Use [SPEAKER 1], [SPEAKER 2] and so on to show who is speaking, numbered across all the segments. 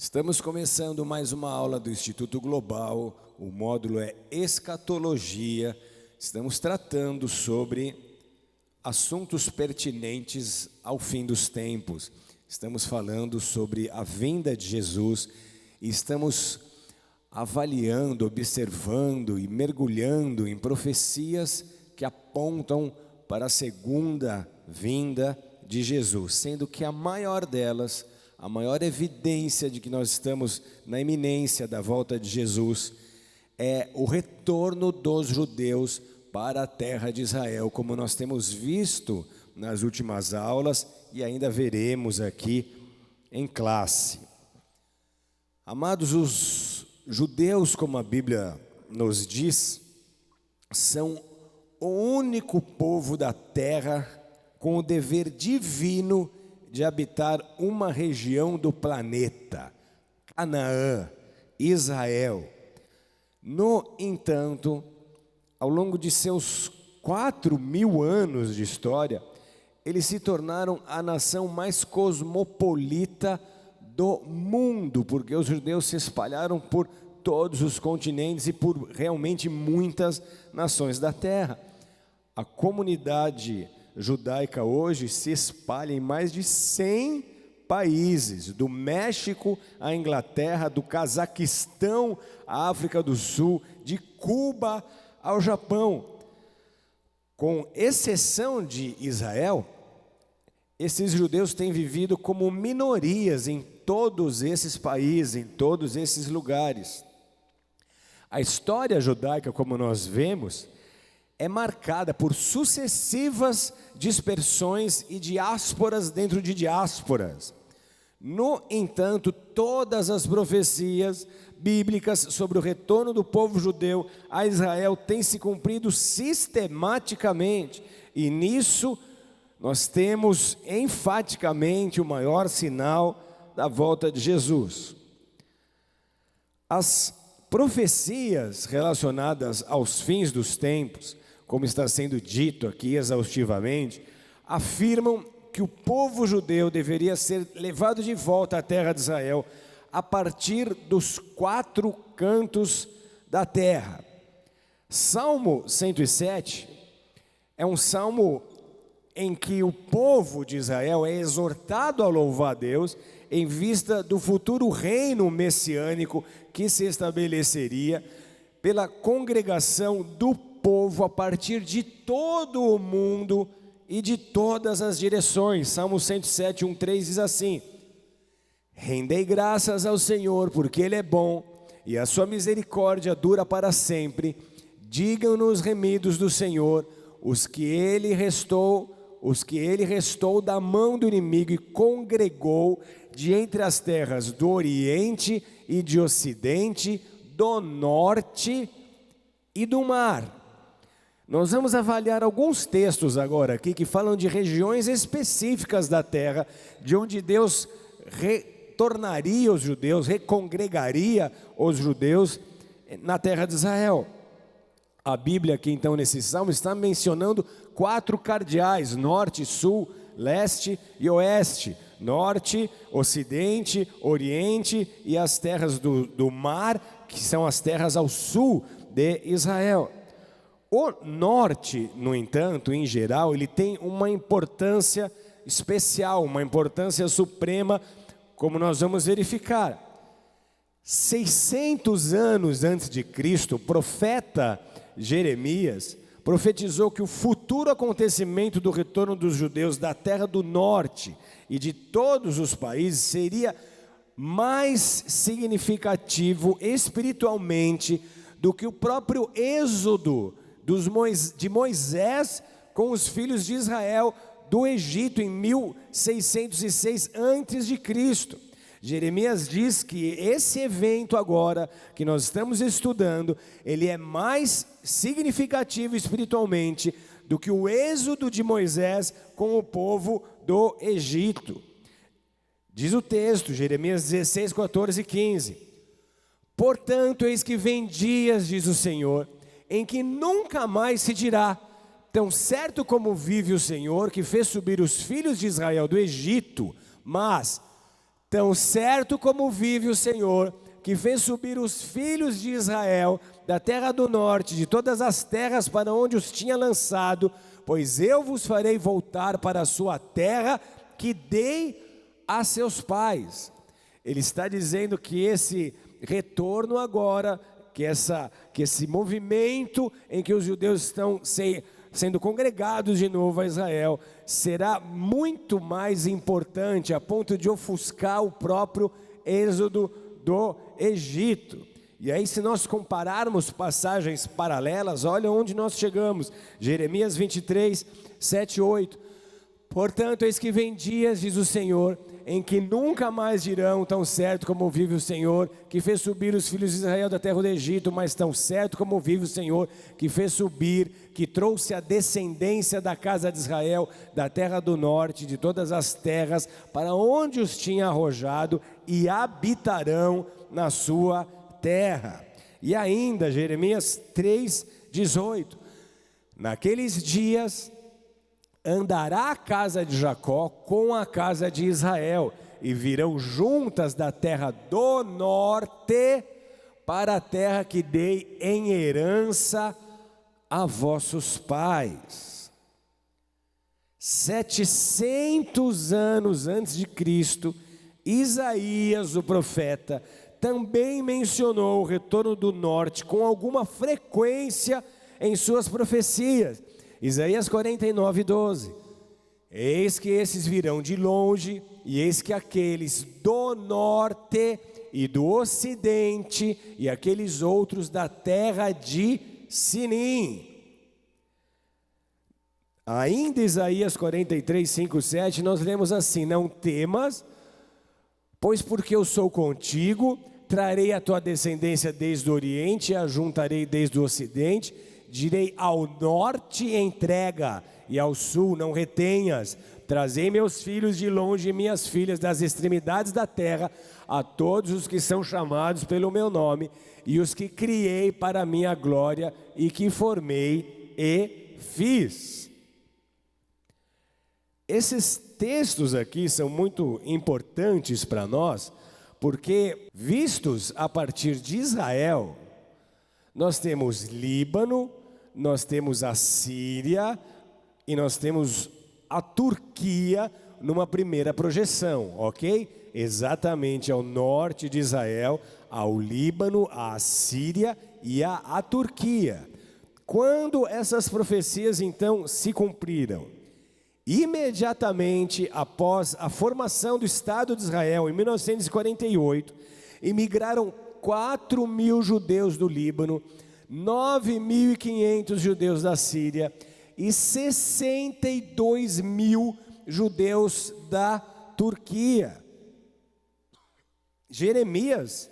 [SPEAKER 1] Estamos começando mais uma aula do Instituto Global, o módulo é Escatologia. Estamos tratando sobre assuntos pertinentes ao fim dos tempos. Estamos falando sobre a vinda de Jesus e estamos avaliando, observando e mergulhando em profecias que apontam para a segunda vinda de Jesus, sendo que a maior delas, a maior evidência de que nós estamos na iminência da volta de Jesus é o retorno dos judeus para a terra de Israel, como nós temos visto nas últimas aulas e ainda veremos aqui em classe. Amados, os judeus, como a Bíblia nos diz, são o único povo da terra com o dever divino de habitar uma região do planeta, Canaã, Israel. No entanto, ao longo de seus 4.000 anos de história, eles se tornaram a nação mais cosmopolita do mundo, porque os judeus se espalharam por todos os continentes e por realmente muitas nações da terra. A comunidade judaica hoje se espalha em mais de 100 países, do México à Inglaterra, do Cazaquistão à África do Sul, de Cuba ao Japão. Com exceção de Israel, esses judeus têm vivido como minorias em todos esses países, em todos esses lugares. A história judaica, como nós vemos, é marcada por sucessivas dispersões e diásporas dentro de diásporas. No entanto, todas as profecias bíblicas sobre o retorno do povo judeu a Israel têm se cumprido sistematicamente, e nisso nós temos enfaticamente o maior sinal da volta de Jesus. As profecias relacionadas aos fins dos tempos, como está sendo dito aqui exaustivamente, afirmam que o povo judeu deveria ser levado de volta à terra de Israel a partir dos 4 cantos da terra. Salmo 107 é um salmo em que o povo de Israel é exortado a louvar a Deus em vista do futuro reino messiânico que se estabeleceria pela congregação do povo a partir de todo o mundo e de todas as direções. Salmo 107, 1:3 diz assim: rendei graças ao Senhor, porque Ele é bom, e a sua misericórdia dura para sempre. Digam-nos remidos do Senhor, os que Ele restou da mão do inimigo e congregou de entre as terras do Oriente e de Ocidente, do Norte e do mar. Nós vamos avaliar alguns textos agora aqui que falam de regiões específicas da terra, de onde Deus retornaria os judeus, recongregaria os judeus na terra de Israel. A Bíblia aqui então nesse salmo está mencionando 4 cardeais: norte, sul, leste e oeste. Norte, ocidente, oriente e as terras do mar, que são as terras ao sul de Israel. O norte, no entanto, em geral, ele tem uma importância especial, uma importância suprema, como nós vamos verificar. 600 anos antes de Cristo, o profeta Jeremias profetizou que o futuro acontecimento do retorno dos judeus da terra do norte e de todos os países seria mais significativo espiritualmente do que o próprio êxodo de Moisés com os filhos de Israel do Egito em 1606 a.C. Jeremias diz que esse evento agora que nós estamos estudando, ele é mais significativo espiritualmente do que o êxodo de Moisés com o povo do Egito. Diz o texto, Jeremias 16, 14 e 15. Portanto, eis que vem dias, diz o Senhor, em que nunca mais se dirá: tão certo como vive o Senhor, que fez subir os filhos de Israel do Egito, mas Tão certo como vive o Senhor, que fez subir os filhos de Israel da terra do norte, de todas as terras para onde os tinha lançado, pois eu vos farei voltar para a sua terra, que dei a seus pais. Ele está dizendo que esse retorno agora, que esse movimento em que os judeus estão sendo congregados de novo a Israel, será muito mais importante, a ponto de ofuscar o próprio êxodo do Egito. E aí, se nós compararmos passagens paralelas, olha onde nós chegamos. Jeremias 23, 7 e 8. Portanto, eis que vem dias, diz o Senhor, em que nunca mais dirão: tão certo como vive o Senhor, que fez subir os filhos de Israel da terra do Egito, mas tão certo como vive o Senhor, que fez subir, que trouxe a descendência da casa de Israel, da terra do norte, de todas as terras, para onde os tinha arrojado, e habitarão na sua terra. E ainda, Jeremias 3, 18. Naqueles dias andará a casa de Jacó com a casa de Israel, e virão juntas da terra do norte para a terra que dei em herança a vossos pais. 700 anos antes de Cristo, Isaías, o profeta, também mencionou o retorno do norte com alguma frequência em suas profecias. Isaías 49, 12. Eis que esses virão de longe, e eis que aqueles do norte e do ocidente, e aqueles outros da terra de Sinim. Ainda Isaías 43, 5, 7, nós lemos assim: não temas, pois porque eu sou contigo, trarei a tua descendência desde o oriente, e a juntarei desde o ocidente. Direi ao norte: entrega, e ao sul: não retenhas. Trazei meus filhos de longe e minhas filhas das extremidades da terra, a todos os que são chamados pelo meu nome, e os que criei para a minha glória, e que formei e fiz. Esses textos aqui são muito importantes para nós, porque vistos a partir de Israel, nós temos Líbano, nós temos a Síria e nós temos a Turquia numa primeira projeção, ok? Exatamente ao norte de Israel, ao Líbano, à Síria e à Turquia. Quando essas profecias então se cumpriram? Imediatamente após a formação do Estado de Israel, em 1948, imigraram 4.000 judeus do Líbano, 9.500 judeus da Síria e 62.000 judeus da Turquia. Jeremias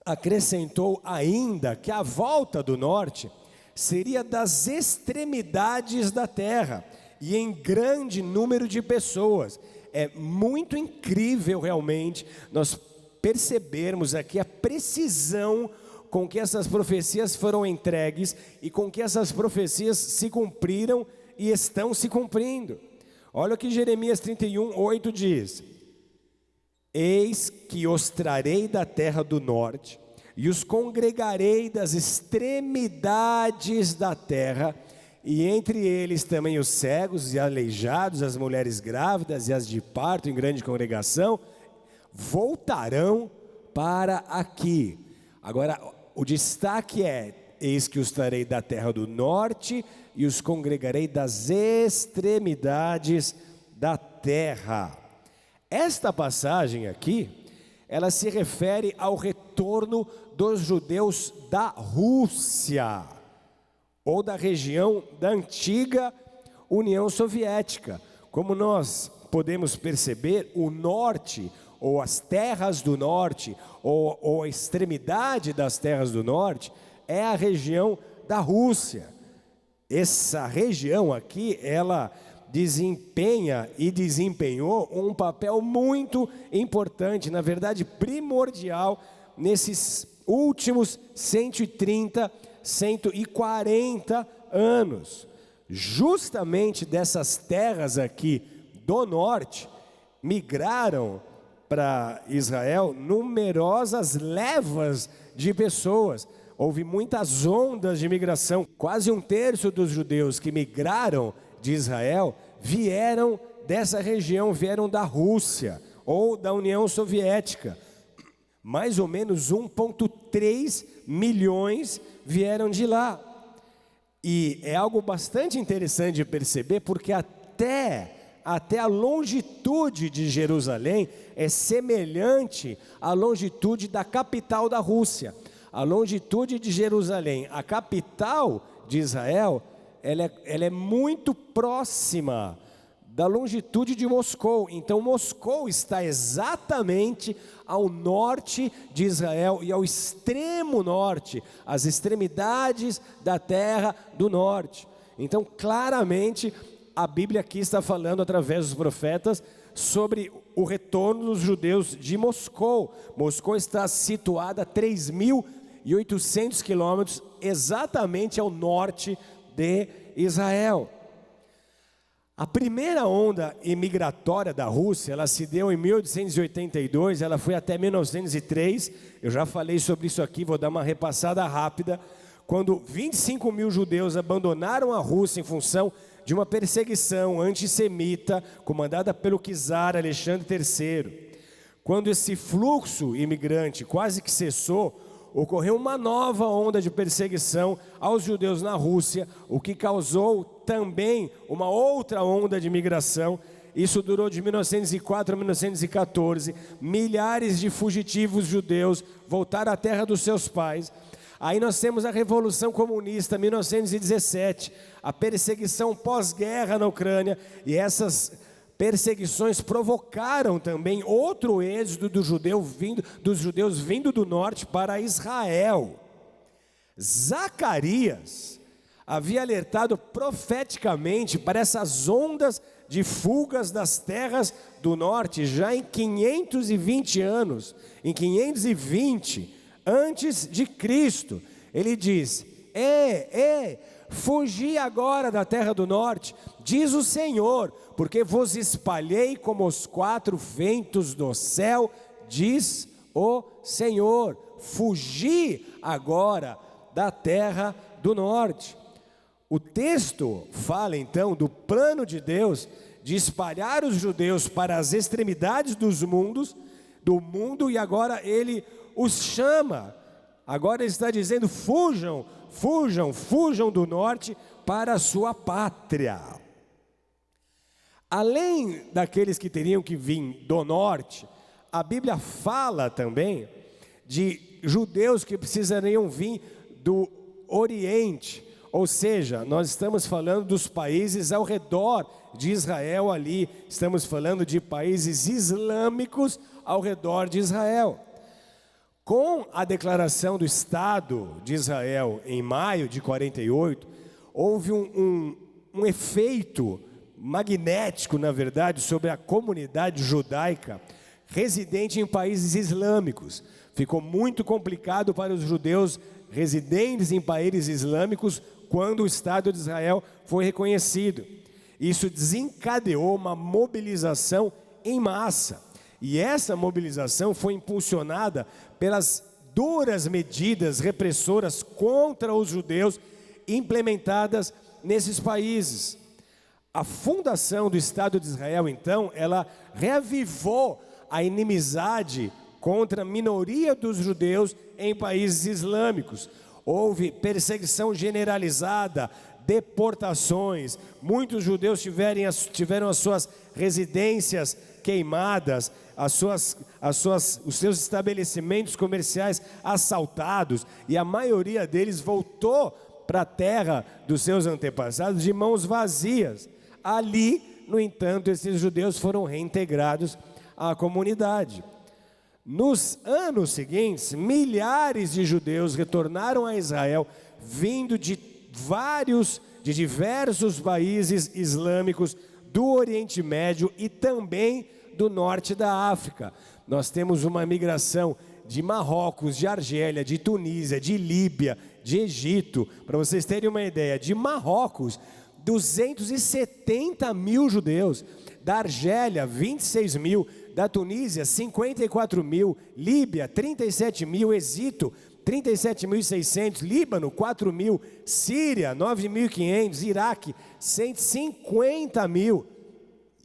[SPEAKER 1] acrescentou ainda que a volta do norte seria das extremidades da terra e em grande número de pessoas. É muito incrível realmente nós percebermos aqui a precisão com que essas profecias foram entregues e com que essas profecias se cumpriram e estão se cumprindo. Olha o que Jeremias 31, 8 diz: eis que os trarei da terra do norte e os congregarei das extremidades da terra, e entre eles também os cegos e aleijados, as mulheres grávidas e as de parto em grande congregação, voltarão para aqui. Agora, o destaque é: eis que os trarei da terra do norte e os congregarei das extremidades da terra. Esta passagem aqui, ela se refere ao retorno dos judeus da Rússia, ou da região da antiga União Soviética. Como nós podemos perceber, o norte, ou as terras do norte, ou a extremidade das terras do norte, é a região da Rússia. Essa região aqui, ela desempenha e desempenhou um papel muito importante, na verdade primordial, nesses últimos 130, 140 anos. Justamente dessas terras aqui do norte, migraram para Israel numerosas levas de pessoas. Houve muitas ondas de migração. Quase um terço dos judeus que migraram de Israel vieram dessa região, vieram da Rússia ou da União Soviética. Mais ou menos 1,3 milhões vieram de lá. E é algo bastante interessante de perceber, porque até a longitude de Jerusalém é semelhante à longitude da capital da Rússia. A longitude de Jerusalém, a capital de Israel, ela é muito próxima da longitude de Moscou. Então Moscou está exatamente ao norte de Israel e ao extremo norte, as extremidades da terra do norte. Então claramente a Bíblia aqui está falando através dos profetas sobre o retorno dos judeus de Moscou. Moscou está situada a 3.800 quilômetros exatamente ao norte de Israel. A primeira onda imigratória da Rússia, ela se deu em 1882, ela foi até 1903, eu já falei sobre isso aqui, vou dar uma repassada rápida, quando 25 mil judeus abandonaram a Rússia em função de uma perseguição antissemita, comandada pelo czar Alexandre III. Quando esse fluxo imigrante quase que cessou, ocorreu uma nova onda de perseguição aos judeus na Rússia, o que causou também uma outra onda de migração. Isso durou de 1904 a 1914. Milhares de fugitivos judeus voltaram à terra dos seus pais. Aí nós temos a Revolução Comunista, 1917, a perseguição pós-guerra na Ucrânia, e essas perseguições provocaram também outro êxodo dos judeus vindo do norte para Israel. Zacarias havia alertado profeticamente para essas ondas de fugas das terras do norte já em 520 anos, em 520 antes de Cristo. Ele diz: fugi agora da terra do norte, diz o Senhor, porque vos espalhei como os quatro ventos do céu, diz o Senhor. Fugi agora da terra do norte. O texto fala então do plano de Deus de espalhar os judeus para as extremidades do mundo, e agora ele os chama. Agora ele está dizendo: fujam do norte para a sua pátria. Além daqueles que teriam que vir do norte, a Bíblia fala também de judeus que precisariam vir do oriente, ou seja, nós estamos falando dos países ao redor de Israel ali, estamos falando de países islâmicos ao redor de Israel. Com a declaração do Estado de Israel em maio de 48, houve um efeito magnético, na verdade, sobre a comunidade judaica residente em países islâmicos. Ficou muito complicado para os judeus residentes em países islâmicos quando o Estado de Israel foi reconhecido. Isso desencadeou uma mobilização em massa. E essa mobilização foi impulsionada pelas duras medidas repressoras contra os judeus implementadas nesses países. A fundação do Estado de Israel, então, ela reavivou a inimizade contra a minoria dos judeus em países islâmicos. Houve perseguição generalizada, deportações, muitos judeus tiveram as suas residências queimadas, os seus estabelecimentos comerciais assaltados, e a maioria deles voltou para a terra dos seus antepassados de mãos vazias. Ali, no entanto, esses judeus foram reintegrados à comunidade. Nos anos seguintes, milhares de judeus retornaram a Israel, vindo de diversos países islâmicos do Oriente Médio e também do norte da África. Nós temos uma migração de Marrocos, de Argélia, de Tunísia, de Líbia, de Egito. Para vocês terem uma ideia, de Marrocos, 270 mil judeus, da Argélia, 26 mil,
[SPEAKER 2] da Tunísia, 54 mil, Líbia, 37 mil, Egito, 37.600, Líbano, 4 mil, Síria, 9.500, Iraque, 150 mil,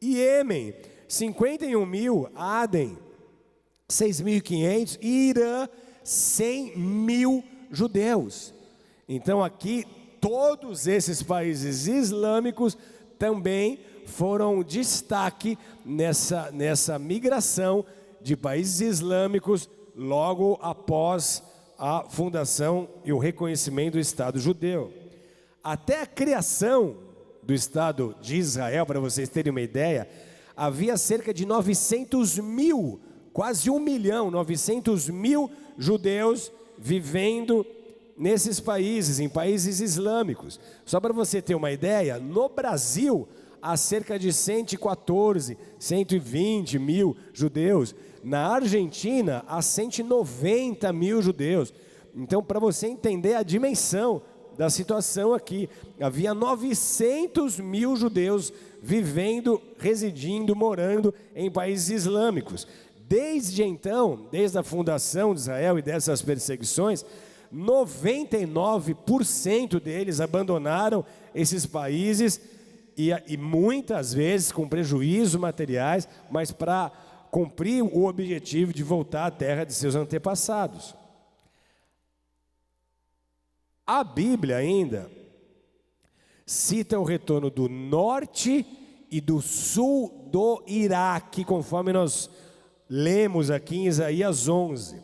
[SPEAKER 2] Iêmen, 51 mil, Aden, 6.500, e Irã, 100 mil judeus. Então aqui, todos esses países islâmicos também foram destaque nessa migração de países islâmicos logo após a fundação e o reconhecimento do Estado judeu. Até a criação do Estado de Israel, para vocês terem uma ideia, havia cerca de 900 mil, quase 1 milhão, 900 mil judeus vivendo nesses países, em países islâmicos. Só para você ter uma ideia, no Brasil há cerca de 114, 120 mil judeus. Na Argentina há 190 mil judeus. Então, para você entender a dimensão da situação aqui, havia 900 mil judeus vivendo, residindo, morando em países islâmicos. Desde então, desde a fundação de Israel e dessas perseguições, 99% deles abandonaram esses países e muitas vezes com prejuízos materiais, mas para cumprir o objetivo de voltar à terra de seus antepassados. A Bíblia ainda cita o retorno do norte e do sul do Iraque, conforme nós lemos aqui em Isaías 11.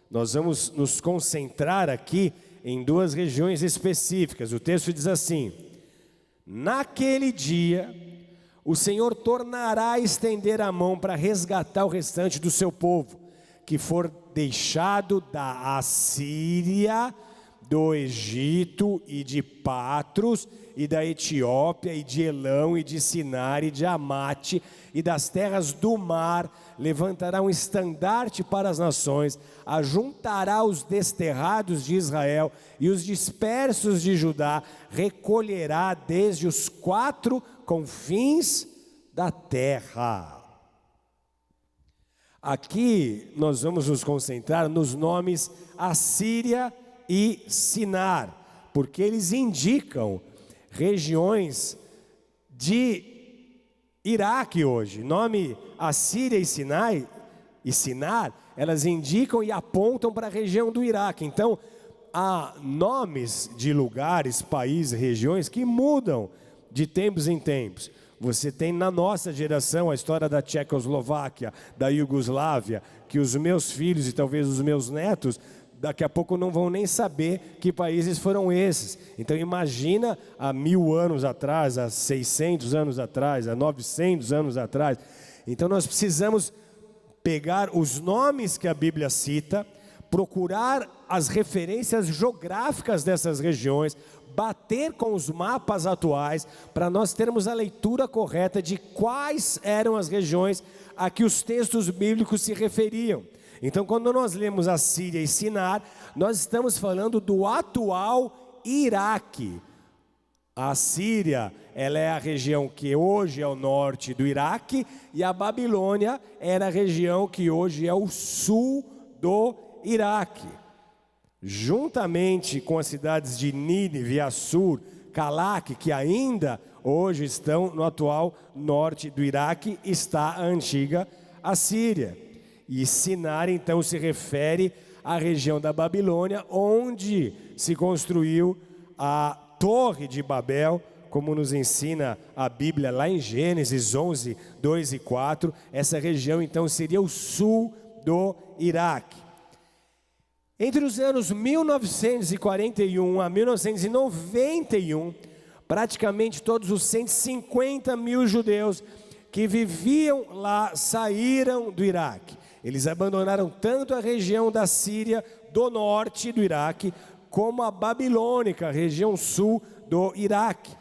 [SPEAKER 2] Nós vamos nos concentrar aqui em duas regiões específicas. O texto diz assim: naquele dia, o Senhor tornará a estender a mão para resgatar o restante do seu povo, que for deixado da Assíria, do Egito e de Patros, e da Etiópia, e de Elão, e de Sinar, e de Amate, e das terras do mar. Levantará um estandarte para as nações, ajuntará os desterrados de Israel, e os dispersos de Judá recolherá desde os 4 confins da terra. Aqui nós vamos nos concentrar nos nomes Assíria e Sinar, porque eles indicam regiões de Iraque hoje. Nome Assíria e Sinar, elas indicam e apontam para a região do Iraque. Então, há nomes de lugares, países, regiões que mudam de tempos em tempos. Você tem na nossa geração a história da Tchecoslováquia, da Iugoslávia, que os meus filhos e talvez os meus netos daqui a pouco não vão nem saber que países foram esses. Então imagina há 1000 anos atrás, há 600 anos atrás, há 900 anos atrás. Então nós precisamos pegar os nomes que a Bíblia cita, procurar as referências geográficas dessas regiões, bater com os mapas atuais, para nós termos a leitura correta de quais eram as regiões a que os textos bíblicos se referiam. Então, quando nós lemos Assíria e Sinar, nós estamos falando do atual Iraque. A Síria, ela é a região que hoje é o norte do Iraque, e a Babilônia era a região que hoje é o sul do Iraque. Juntamente com as cidades de Nínive, Assur, Calaque, que ainda hoje estão no atual norte do Iraque, está a antiga Assíria. E Sinar, então, se refere à região da Babilônia, onde se construiu a Torre de Babel, como nos ensina a Bíblia lá em Gênesis 11, 2 e 4. Essa região, então, seria o sul do Iraque. Entre os anos 1941 a 1991, praticamente todos os 150 mil judeus que viviam lá saíram do Iraque. Eles abandonaram tanto a região da Síria, do norte do Iraque, como a babilônica, a região sul do Iraque.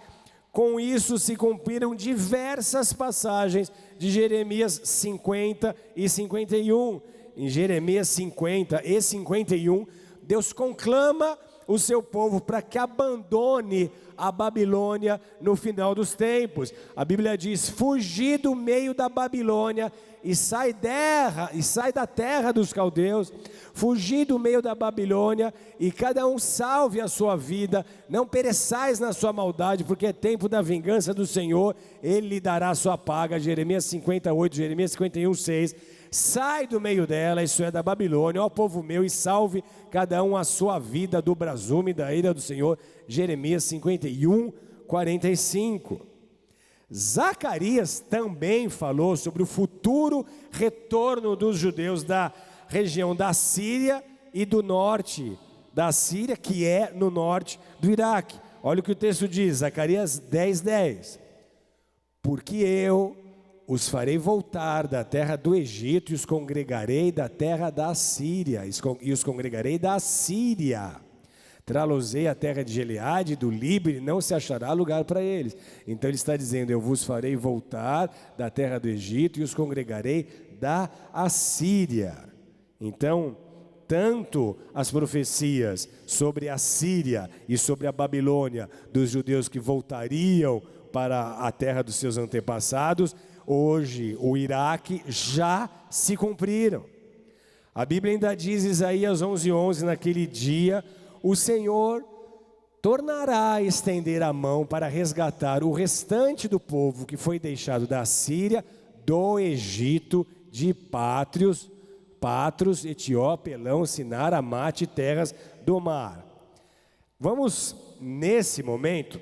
[SPEAKER 2] Com isso se cumpriram diversas passagens de Jeremias 50 e 51. Em Jeremias 50 e 51, Deus conclama o seu povo para que abandone a Babilônia no final dos tempos. A Bíblia diz: fugir do meio da Babilônia e sai da terra dos caldeus, fugir do meio da Babilônia, e cada um salve a sua vida, não pereçais na sua maldade, porque é tempo da vingança do Senhor, Ele lhe dará a sua paga. Jeremias 58, Jeremias 51, 6. Sai do meio dela, isso é da Babilônia, ó povo meu, e salve cada um a sua vida do brasume da ira do Senhor. Jeremias 51, 45. Zacarias também falou sobre o futuro retorno dos judeus da região da Síria e do norte da Síria, que é no norte do Iraque. Olha o que o texto diz, Zacarias 10, 10. Porque eu os farei voltar da terra do Egito e os congregarei da terra da Síria, e os congregarei da Síria. Trá-los-ei a terra de Gileade, do Líbano, e não se achará lugar para eles. Então ele está dizendo: eu vos farei voltar da terra do Egito e os congregarei da Assíria. Então, tanto as profecias sobre a Síria e sobre a Babilônia, dos judeus que voltariam para a terra dos seus antepassados, hoje o Iraque, já se cumpriram. A Bíblia ainda diz, Isaías 11, 11, naquele dia o Senhor tornará a estender a mão para resgatar o restante do povo que foi deixado da Síria, do Egito, de Patros, Etiópia, Elão, Sinar, Amate e terras do mar. Vamos, nesse momento,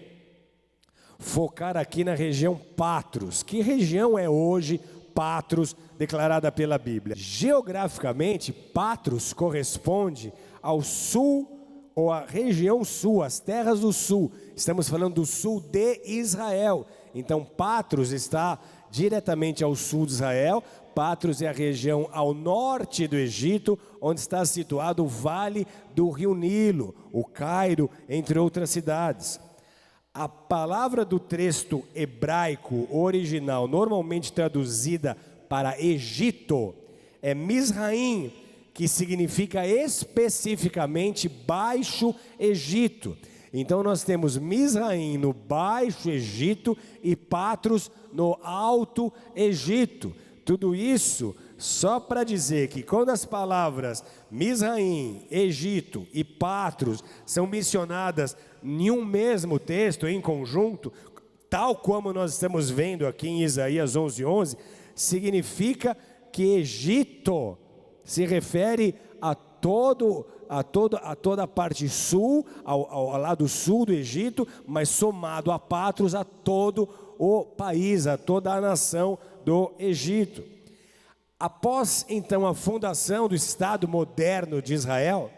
[SPEAKER 2] focar aqui na região Patros. Que região é hoje Patros, declarada pela Bíblia? Geograficamente, Patros corresponde ao sul, ou à região sul, as terras do sul. Estamos falando do sul de Israel. Então Patros está diretamente ao sul de Israel. Patros é a região ao norte do Egito, onde está situado o vale do rio Nilo, o Cairo, entre outras cidades. A palavra do texto hebraico original, normalmente traduzida para Egito, é Mizraim, que significa especificamente Baixo Egito. Então nós temos Mizraim no Baixo Egito e Patros no Alto Egito. Tudo isso só para dizer que quando as palavras Mizraim, Egito e Patros são mencionadas em um mesmo texto, em conjunto, tal como nós estamos vendo aqui em Isaías 11, 11, significa que Egito se refere a toda a parte sul, ao lado sul do Egito, mas somado a Patros, a todo o país, a toda a nação do Egito. Após então a fundação do Estado moderno de Israel,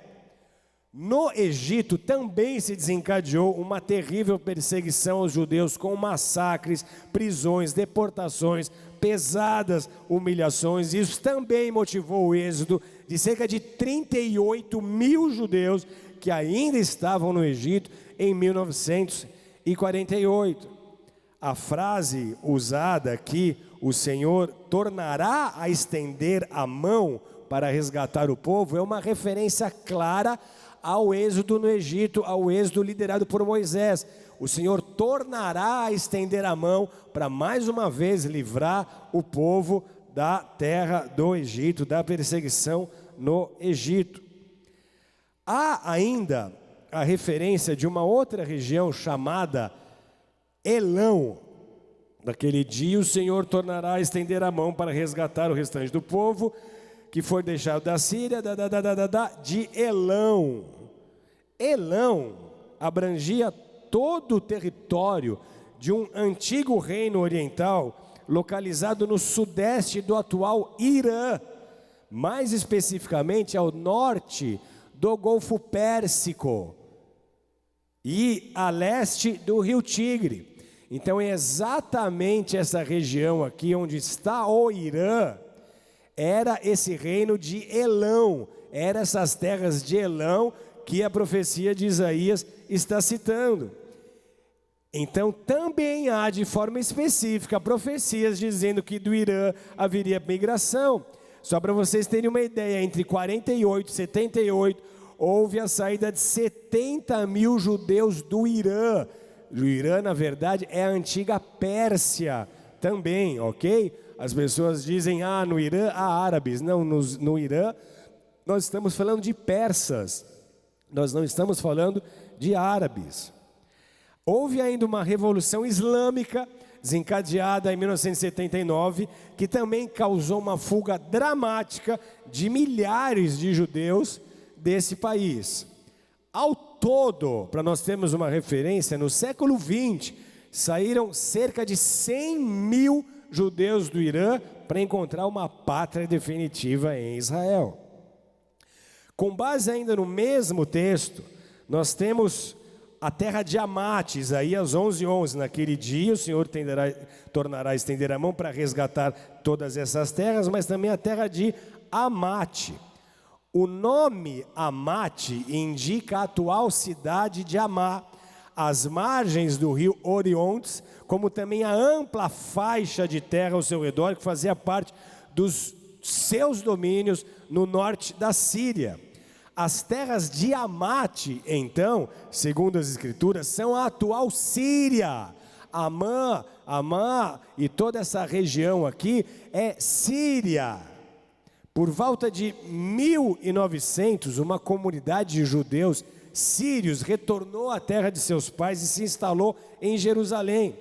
[SPEAKER 2] no Egito também se desencadeou uma terrível perseguição aos judeus, com massacres, prisões, deportações, pesadas humilhações. Isso também motivou o êxodo de cerca de 38 mil judeus que ainda estavam no Egito em 1948. A frase usada aqui, o Senhor tornará a estender a mão para resgatar o povo, é uma referência clara ao êxodo no Egito, ao êxodo liderado por Moisés. O Senhor tornará a estender a mão para mais uma vez livrar o povo da terra do Egito, da perseguição no Egito. Há ainda a referência de uma outra região chamada Elão. Naquele dia o Senhor tornará a estender a mão para resgatar o restante do povo que foi deixado da Síria, de Elão. Elão abrangia todo o território de um antigo reino oriental localizado no sudeste do atual Irã, mais especificamente ao norte do Golfo Pérsico e a leste do Rio Tigre. Então é exatamente essa região aqui onde está o Irã, era esse reino de Elão, eram essas terras de Elão que a profecia de Isaías está citando. Então também há de forma específica profecias dizendo que do Irã haveria migração. Só para vocês terem uma ideia, entre 48 e 78 houve a saída de 70 mil judeus do Irã. O Irã, na verdade, é a antiga Pérsia também, ok? As pessoas dizem, no Irã há árabes. Não, no Irã nós estamos falando de persas, nós não estamos falando de árabes. Houve ainda uma revolução islâmica desencadeada em 1979, que também causou uma fuga dramática de milhares de judeus desse país. Ao todo, para nós termos uma referência, no século XX, saíram cerca de 100 mil judeus do Irã para encontrar uma pátria definitiva em Israel. Com base ainda no mesmo texto, nós temos a terra de Amate, Isaías 11:11. Naquele dia o Senhor tornará a estender a mão para resgatar todas essas terras, mas também a terra de Amate. O nome Amate indica a atual cidade de Amá, às margens do rio Orontes, como também a ampla faixa de terra ao seu redor, que fazia parte dos seus domínios no norte da Síria. As terras de Amate, então, segundo as escrituras, são a atual Síria. Amá e toda essa região aqui é Síria. Por volta de 1900, uma comunidade de judeus sírios retornou à terra de seus pais e se instalou em Jerusalém.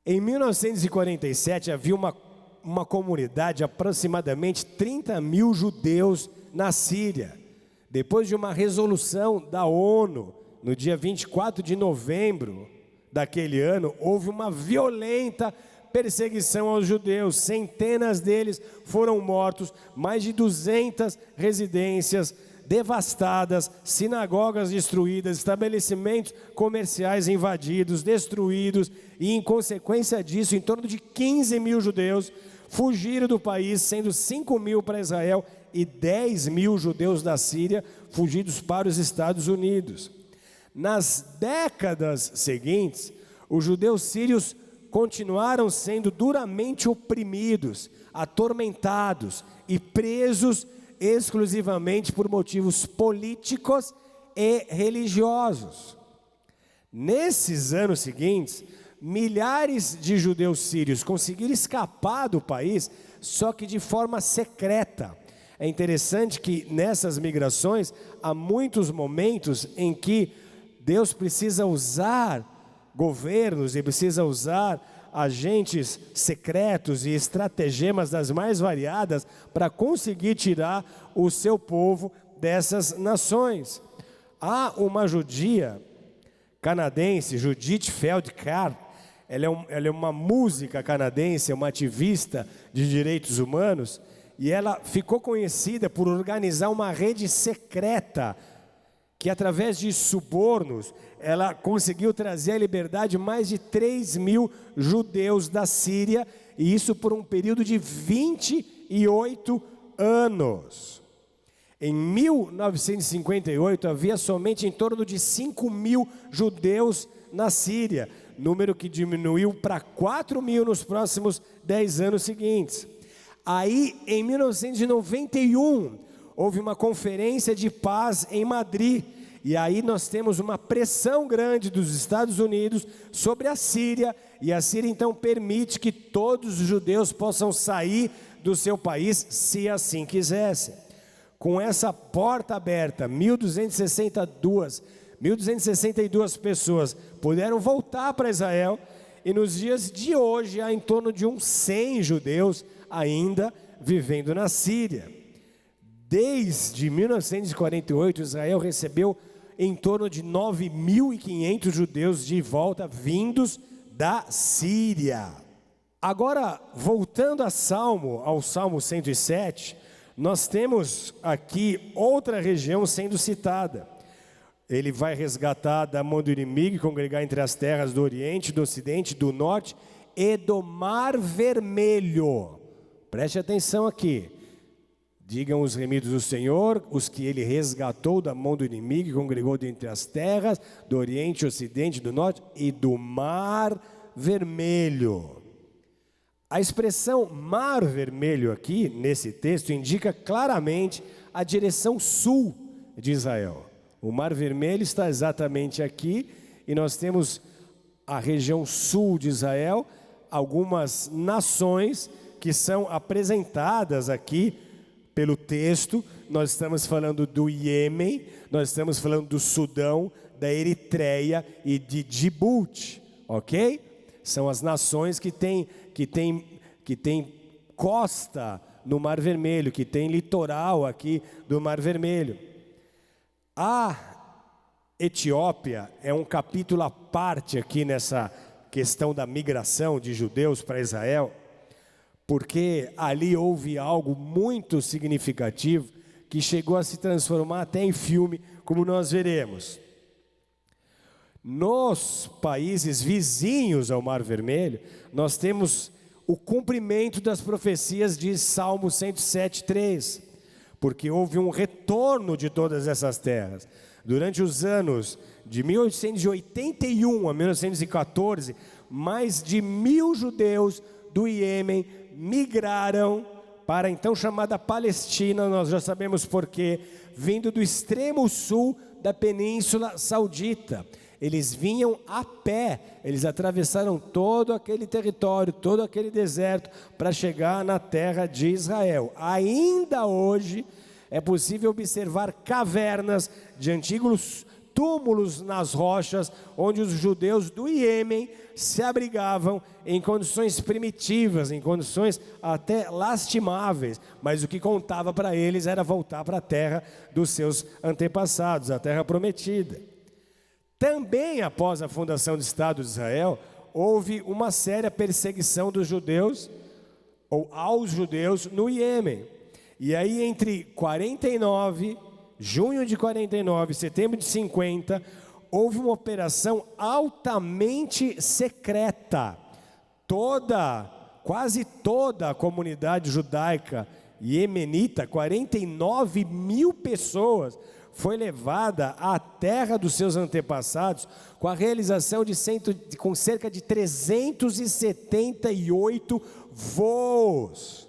[SPEAKER 2] Em 1947, havia uma comunidade de aproximadamente 30 mil judeus na Síria. Depois de uma resolução da ONU, no dia 24 de novembro daquele ano, houve uma violenta perseguição aos judeus. Centenas deles foram mortos, mais de 200 residências devastadas, sinagogas destruídas, estabelecimentos comerciais invadidos, destruídos, e em consequência disso, em torno de 15 mil judeus fugiram do país, sendo 5 mil para Israel e 10 mil judeus da Síria fugidos para os Estados Unidos. Nas décadas seguintes, os judeus sírios continuaram sendo duramente oprimidos, atormentados e presos exclusivamente por motivos políticos e religiosos. Nesses anos seguintes, milhares de judeus sírios conseguiram escapar do país, só que de forma secreta. É interessante que nessas migrações há muitos momentos em que Deus precisa usar governos e precisa usar agentes secretos e estratagemas das mais variadas para conseguir tirar o seu povo dessas nações. Há uma judia canadense, Judith Feldkar, ela é uma música canadense, uma ativista de direitos humanos, e ela ficou conhecida por organizar uma rede secreta, que através de subornos, ela conseguiu trazer à liberdade mais de 3 mil judeus da Síria, e isso por um período de 28 anos. Em 1958, havia somente em torno de 5 mil judeus na Síria, número que diminuiu para 4 mil nos próximos 10 anos seguintes. Aí, em 1991, houve uma conferência de paz em Madrid, e aí nós temos uma pressão grande dos Estados Unidos sobre a Síria, e a Síria então permite que todos os judeus possam sair do seu país, se assim quisessem. Com essa porta aberta, 1.262 pessoas puderam voltar para Israel, e nos dias de hoje há em torno de uns 100 judeus ainda vivendo na Síria. Desde 1948, Israel recebeu em torno de 9.500 judeus de volta vindos da Síria. Agora, voltando ao Salmo 107, nós temos aqui outra região sendo citada. Ele vai resgatar da mão do inimigo e congregar entre as terras do Oriente, do Ocidente, do Norte e do Mar Vermelho. Preste atenção aqui. Digam os remidos do Senhor, os que ele resgatou da mão do inimigo e congregou dentre as terras do Oriente, Ocidente, do Norte e do Mar Vermelho. A expressão Mar Vermelho aqui, nesse texto, indica claramente a direção sul de Israel. O Mar Vermelho está exatamente aqui e nós temos a região sul de Israel, algumas nações que são apresentadas aqui pelo texto. Nós estamos falando do Iêmen, nós estamos falando do Sudão, da Eritreia e de Djibouti, ok? São as nações que têm costa no Mar Vermelho, que tem litoral aqui do Mar Vermelho. A Etiópia é um capítulo à parte aqui nessa questão da migração de judeus para Israel, porque ali houve algo muito significativo que chegou a se transformar até em filme, como nós veremos. Nos países vizinhos ao Mar Vermelho, nós temos o cumprimento das profecias de Salmo 107:3, porque houve um retorno de todas essas terras. Durante os anos de 1881 a 1914, mais de 1.000 judeus do Iêmen migraram para a então chamada Palestina, nós já sabemos porquê, vindo do extremo sul da Península Saudita. Eles vinham a pé, eles atravessaram todo aquele território, todo aquele deserto, para chegar na terra de Israel. Ainda hoje é possível observar cavernas de antigos túmulos nas rochas, onde os judeus do Iêmen se abrigavam em condições primitivas, em condições até lastimáveis, mas o que contava para eles era voltar para a terra dos seus antepassados, a terra prometida. Também após a fundação do Estado de Israel, houve uma séria perseguição dos judeus, ou aos judeus no Iêmen. E aí entre 49, junho de 49 e setembro de 50, houve uma operação altamente secreta. Quase toda a comunidade judaica iemenita, 49.000 pessoas, foi levada à terra dos seus antepassados com a realização com cerca de 378 voos.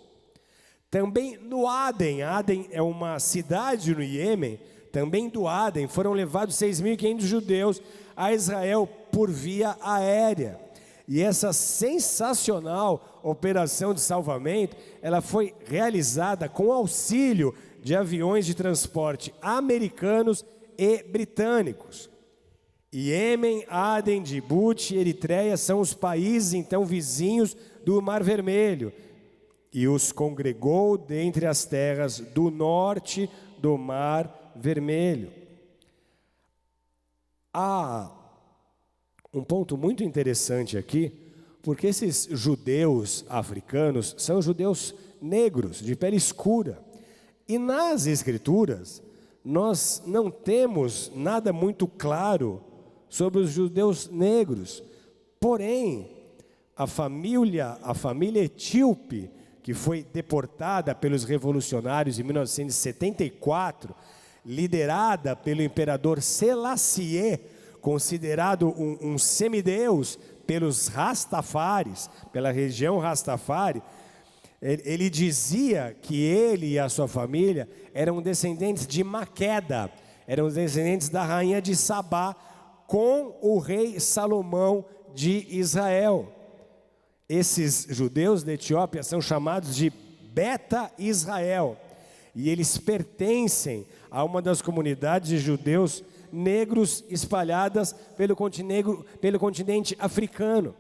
[SPEAKER 2] Também no Aden é uma cidade no Iêmen, também do Aden foram levados 6.500 judeus a Israel por via aérea. E essa sensacional operação de salvamento, ela foi realizada com auxílio de aviões de transporte americanos e britânicos. Iêmen, Aden, Djibouti e Eritreia são os países então vizinhos do Mar Vermelho, e os congregou dentre as terras do norte do Mar Vermelho. Há um ponto muito interessante aqui, porque esses judeus africanos são judeus negros, de pele escura. E nas Escrituras, nós não temos nada muito claro sobre os judeus negros. Porém, a família etíope, que foi deportada pelos revolucionários em 1974, liderada pelo imperador Selassie, considerado um semideus pelos Rastafaris, pela região Rastafari, ele dizia que ele e a sua família eram descendentes de Maqueda, eram descendentes da rainha de Sabá, com o rei Salomão de Israel. Esses judeus da Etiópia são chamados de Beta Israel, e eles pertencem a uma das comunidades de judeus negros espalhadas pelo continente africano.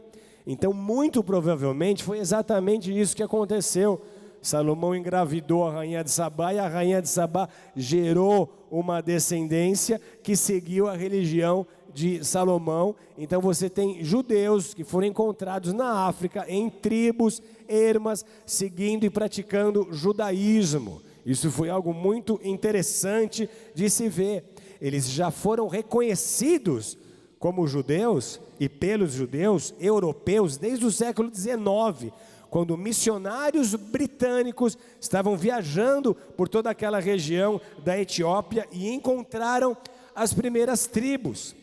[SPEAKER 2] Então, muito provavelmente, foi exatamente isso que aconteceu. Salomão engravidou a rainha de Sabá e a rainha de Sabá gerou uma descendência que seguiu a religião de Salomão. Então você tem judeus que foram encontrados na África em tribos ermas, seguindo e praticando judaísmo. Isso foi algo muito interessante de se ver. Eles já foram reconhecidos como judeus e pelos judeus europeus desde o século XIX, quando missionários britânicos estavam viajando por toda aquela região da Etiópia e encontraram as primeiras tribos.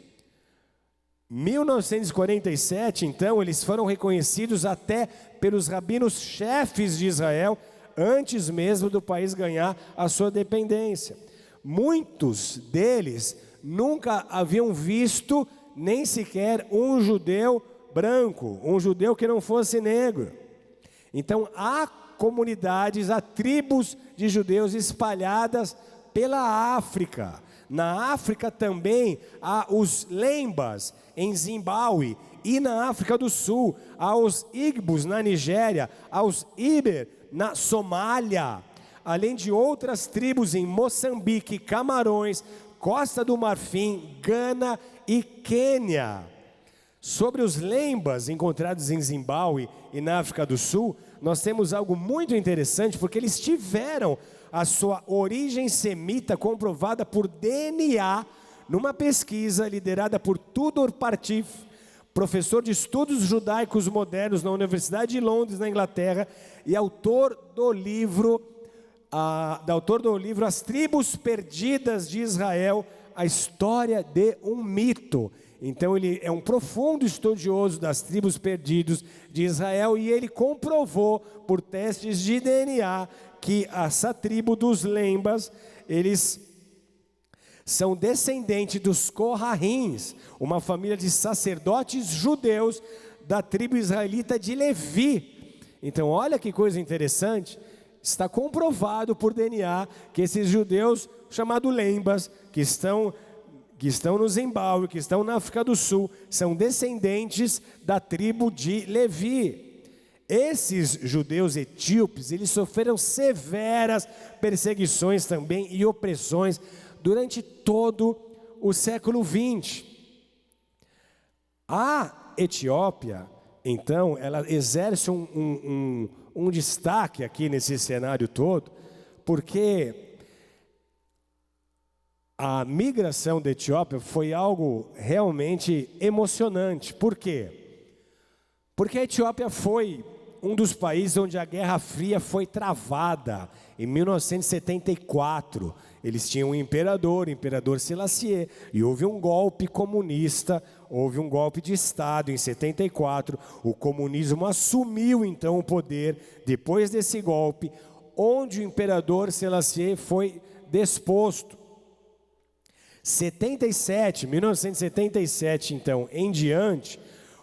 [SPEAKER 2] 1947, então, eles foram reconhecidos até pelos rabinos-chefes de Israel, antes mesmo do país ganhar a sua dependência. Muitos deles nunca haviam visto nem sequer um judeu branco, um judeu que não fosse negro. Então há comunidades, há tribos de judeus espalhadas pela África. Na África também há os Lembas em Zimbábue, e na África do Sul há os Igbos na Nigéria, há os Iber na Somália, além de outras tribos em Moçambique, Camarões, Costa do Marfim, Gana e Quênia. Sobre os Lembas encontrados em Zimbábue e na África do Sul, nós temos algo muito interessante, porque eles tiveram a sua origem semita comprovada por DNA numa pesquisa liderada por Tudor Partif, professor de estudos judaicos modernos na Universidade de Londres, na Inglaterra, e autor do livro As Tribos Perdidas de Israel, a história de um mito. Então ele é um profundo estudioso das tribos perdidas de Israel, e ele comprovou por testes de DNA que essa tribo dos Lembas, eles são descendentes dos Corrahins, uma família de sacerdotes judeus da tribo israelita de Levi. Então olha que coisa interessante, está comprovado por DNA que esses judeus chamados Lembas, que estão no Zimbábue, que estão na África do Sul, são descendentes da tribo de Levi. Esses judeus etíopes, eles sofreram severas perseguições também e opressões durante todo o século XX. A Etiópia, então, ela exerce um destaque aqui nesse cenário todo, porque a migração da Etiópia foi algo realmente emocionante. Por quê? Porque a Etiópia foi um dos países onde a Guerra Fria foi travada, em 1974. Eles tinham um imperador, o imperador Selassie, e houve um golpe comunista, houve um golpe de Estado em 74. O comunismo assumiu então o poder depois desse golpe, onde o imperador Selassie foi desposto. 1977 então em diante,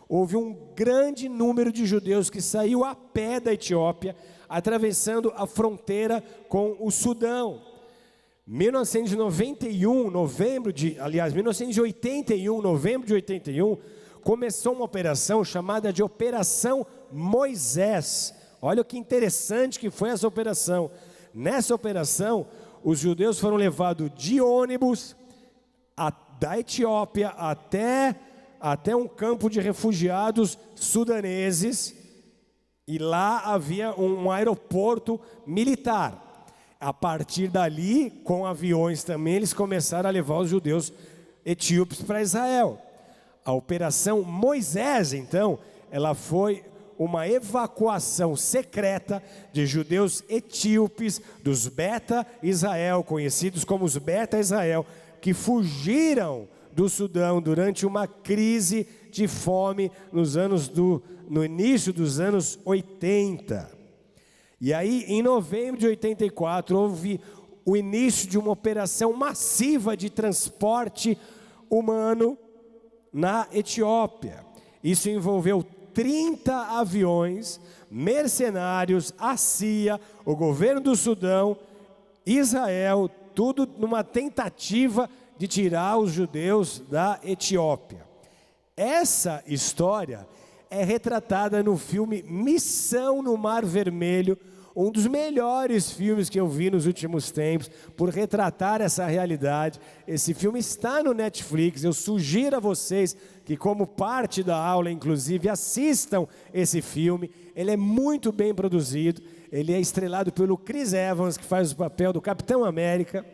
[SPEAKER 2] houve um grande número de judeus que saiu a pé da Etiópia, atravessando a fronteira com o Sudão. 1981, novembro de 81, começou uma operação chamada de Operação Moisés. Olha que interessante que foi essa operação. Nessa operação, os judeus foram levados de ônibus da Etiópia até um campo de refugiados sudaneses, e lá havia um aeroporto militar. A partir dali, com aviões também, eles começaram a levar os judeus etíopes para Israel. A Operação Moisés, então, ela foi uma evacuação secreta de judeus etíopes dos Beta Israel, conhecidos como os Beta Israel, que fugiram do Sudão durante uma crise de fome no início dos anos 80. E aí, em novembro de 84, houve o início de uma operação massiva de transporte humano na Etiópia. Isso envolveu 30 aviões, mercenários, a CIA, o governo do Sudão, Israel, tudo numa tentativa de tirar os judeus da Etiópia. Essa história é retratada no filme Missão no Mar Vermelho, um dos melhores filmes que eu vi nos últimos tempos, por retratar essa realidade. Esse filme está no Netflix, eu sugiro a vocês que, como parte da aula, inclusive, assistam esse filme. Ele é muito bem produzido, ele é estrelado pelo Chris Evans, que faz o papel do Capitão América,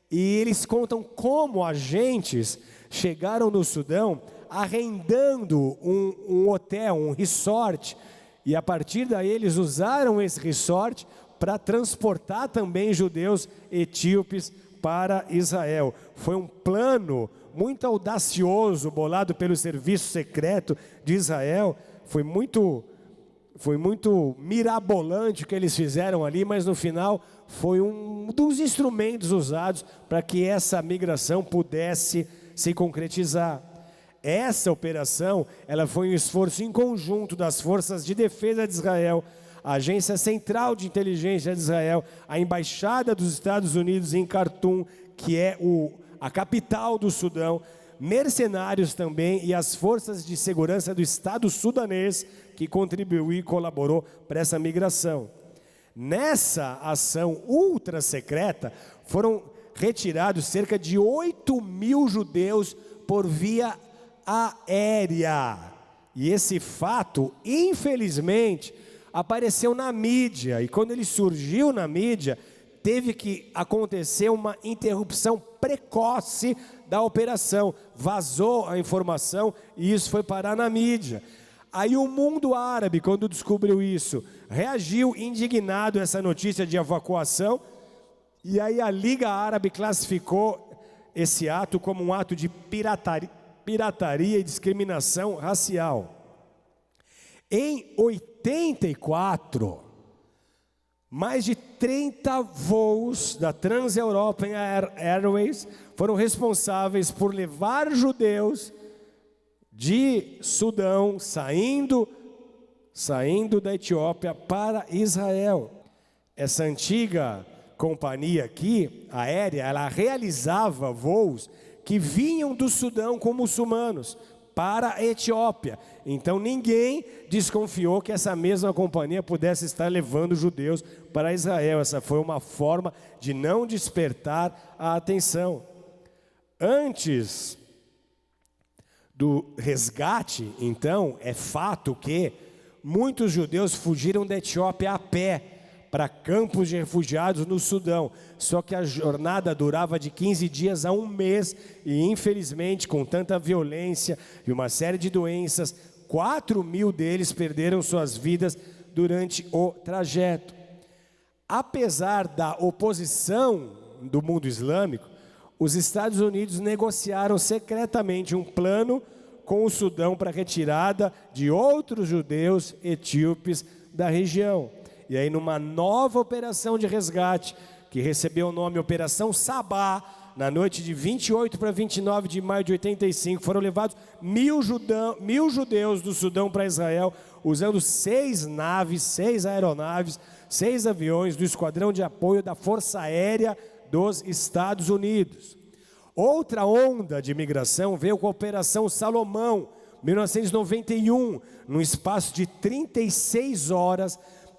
[SPEAKER 2] e eles contam como agentes chegaram no Sudão arrendando um hotel, um resort, e a partir daí eles usaram esse resort para transportar também judeus etíopes para Israel. Foi um plano muito audacioso, bolado pelo serviço secreto de Israel. Foi muito mirabolante o que eles fizeram ali, mas no final foi um dos instrumentos usados para que essa migração pudesse se concretizar. Essa operação, ela foi um esforço em conjunto das Forças de Defesa de Israel, a Agência Central de Inteligência de Israel, a Embaixada dos Estados Unidos em Khartoum, que é a capital do Sudão, mercenários também e as forças de segurança do Estado sudanês, que contribuiu e colaborou para essa migração. Nessa ação ultra secreta, foram retirados cerca de 8.000 judeus por via aérea. E esse fato, infelizmente, apareceu na mídia. E quando ele surgiu na mídia, teve que acontecer uma interrupção precoce da operação. Vazou a informação e isso foi parar na mídia. Aí o mundo árabe, quando descobriu isso, reagiu indignado a essa notícia de evacuação. E aí a Liga Árabe classificou esse ato como um ato de pirataria e discriminação racial. Em 84, mais de 30 voos da Trans-European Airways foram responsáveis por levar judeus de Sudão, saindo da Etiópia para Israel. Essa antiga companhia aqui, aérea, ela realizava voos que vinham do Sudão com muçulmanos para a Etiópia. Então ninguém desconfiou que essa mesma companhia pudesse estar levando judeus para Israel. Essa foi uma forma de não despertar a atenção. Antes do resgate, então, é fato que muitos judeus fugiram da Etiópia a pé para campos de refugiados no Sudão. Só que a jornada durava de 15 dias a um mês e, infelizmente, com tanta violência e uma série de doenças, 4.000 deles perderam suas vidas durante o trajeto. Apesar da oposição do mundo islâmico, os Estados Unidos negociaram secretamente um plano com o Sudão para a retirada de outros judeus etíopes da região. E aí, numa nova operação de resgate, que recebeu o nome Operação Sabá, na noite de 28 para 29 de maio de 85, foram levados 1.000 judeus do Sudão para Israel, usando 6 naves, 6 aeronaves, 6 aviões do Esquadrão de Apoio da Força Aérea dos Estados Unidos. Outra onda de migração veio com a Operação Salomão, 1991, num espaço de 36 horas,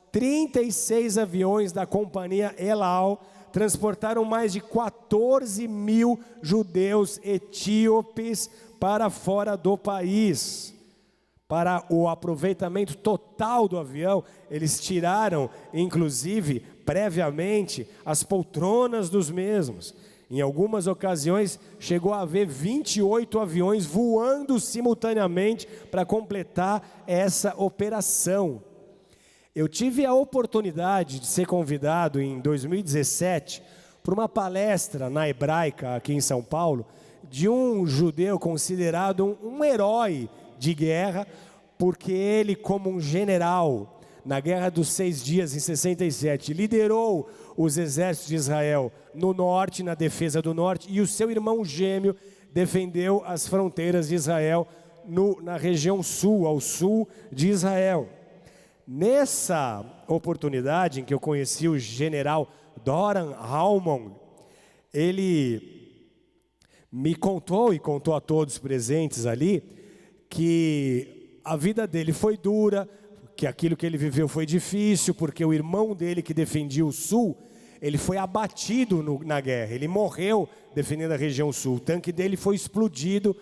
[SPEAKER 2] 36 aviões da companhia El Al transportaram mais de 14.000 judeus etíopes para fora do país. Para o aproveitamento total do avião, eles tiraram, inclusive, previamente, as poltronas dos mesmos. Em algumas ocasiões, chegou a haver 28 aviões voando simultaneamente para completar essa operação. Eu tive a oportunidade de ser convidado em 2017 para uma palestra na Hebraica, aqui em São Paulo, de um judeu considerado um herói de guerra, porque ele, como um general, na Guerra dos 6 Dias, em 67, liderou os exércitos de Israel no norte, na defesa do norte, e o seu irmão gêmeo defendeu as fronteiras de Israel na região sul, ao sul de Israel. Nessa oportunidade em que eu conheci o general Doran Halmon, ele me contou e contou a todos presentes ali que a vida dele foi dura, que aquilo que ele viveu foi difícil, porque o irmão dele que defendia o sul, ele foi abatido na guerra, ele morreu defendendo a região sul, o tanque dele foi explodido,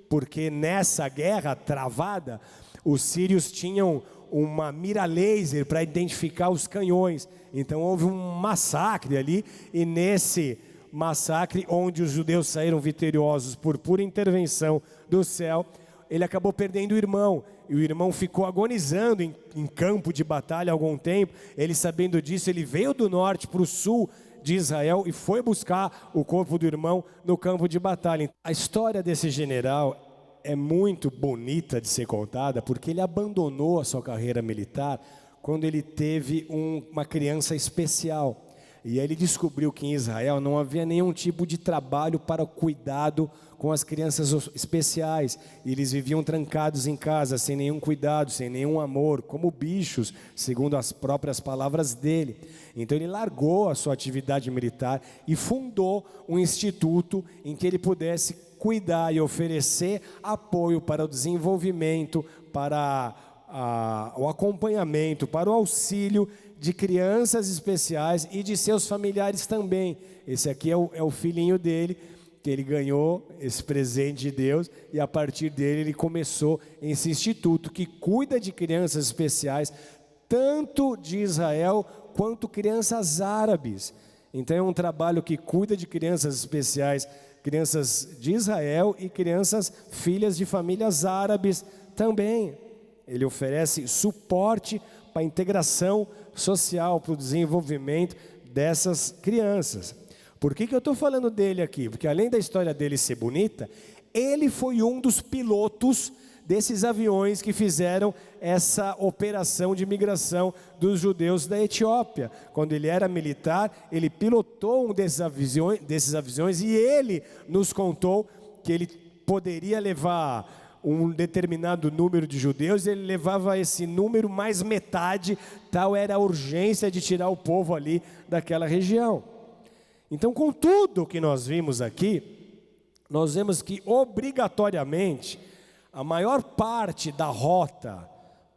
[SPEAKER 2] porque nessa guerra travada, os sírios tinham uma mira laser para identificar os canhões. Então houve um massacre ali, e nesse massacre, onde os judeus saíram vitoriosos por pura intervenção do céu, ele acabou perdendo o irmão, e o irmão ficou agonizando em campo de batalha há algum tempo. Ele, sabendo disso, ele veio do norte para o sul de Israel e foi buscar o corpo do irmão no campo de batalha. A história desse general é muito bonita de ser contada, porque ele abandonou a sua carreira militar quando ele teve uma criança especial. E aí ele descobriu que em Israel não havia nenhum tipo de trabalho para cuidado com as crianças especiais. E eles viviam trancados em casa, sem nenhum cuidado, sem nenhum amor, como bichos, segundo as próprias palavras dele. Então ele largou a sua atividade militar e fundou um instituto em que ele pudesse cuidar e oferecer apoio para o desenvolvimento, para o acompanhamento, para o auxílio de crianças especiais e de seus familiares também. Esse aqui é o filhinho dele, que ele ganhou esse presente de Deus, e a partir dele ele começou esse instituto que cuida de crianças especiais, tanto de Israel quanto crianças árabes. Então é um trabalho que cuida de crianças especiais, crianças de Israel e crianças filhas de famílias árabes também. Ele oferece suporte para a integração social, para o desenvolvimento dessas crianças. Por que eu estou falando dele aqui? Porque além da história dele ser bonita, ele foi um dos pilotos desses aviões que fizeram essa operação de migração dos judeus da Etiópia. Quando ele era militar, ele pilotou um desses aviões e ele nos contou que ele poderia levar um determinado número de judeus, ele levava esse número mais metade, tal era a urgência de tirar o povo ali daquela região. Então, com tudo que nós vimos aqui, nós vemos que obrigatoriamente a maior parte da rota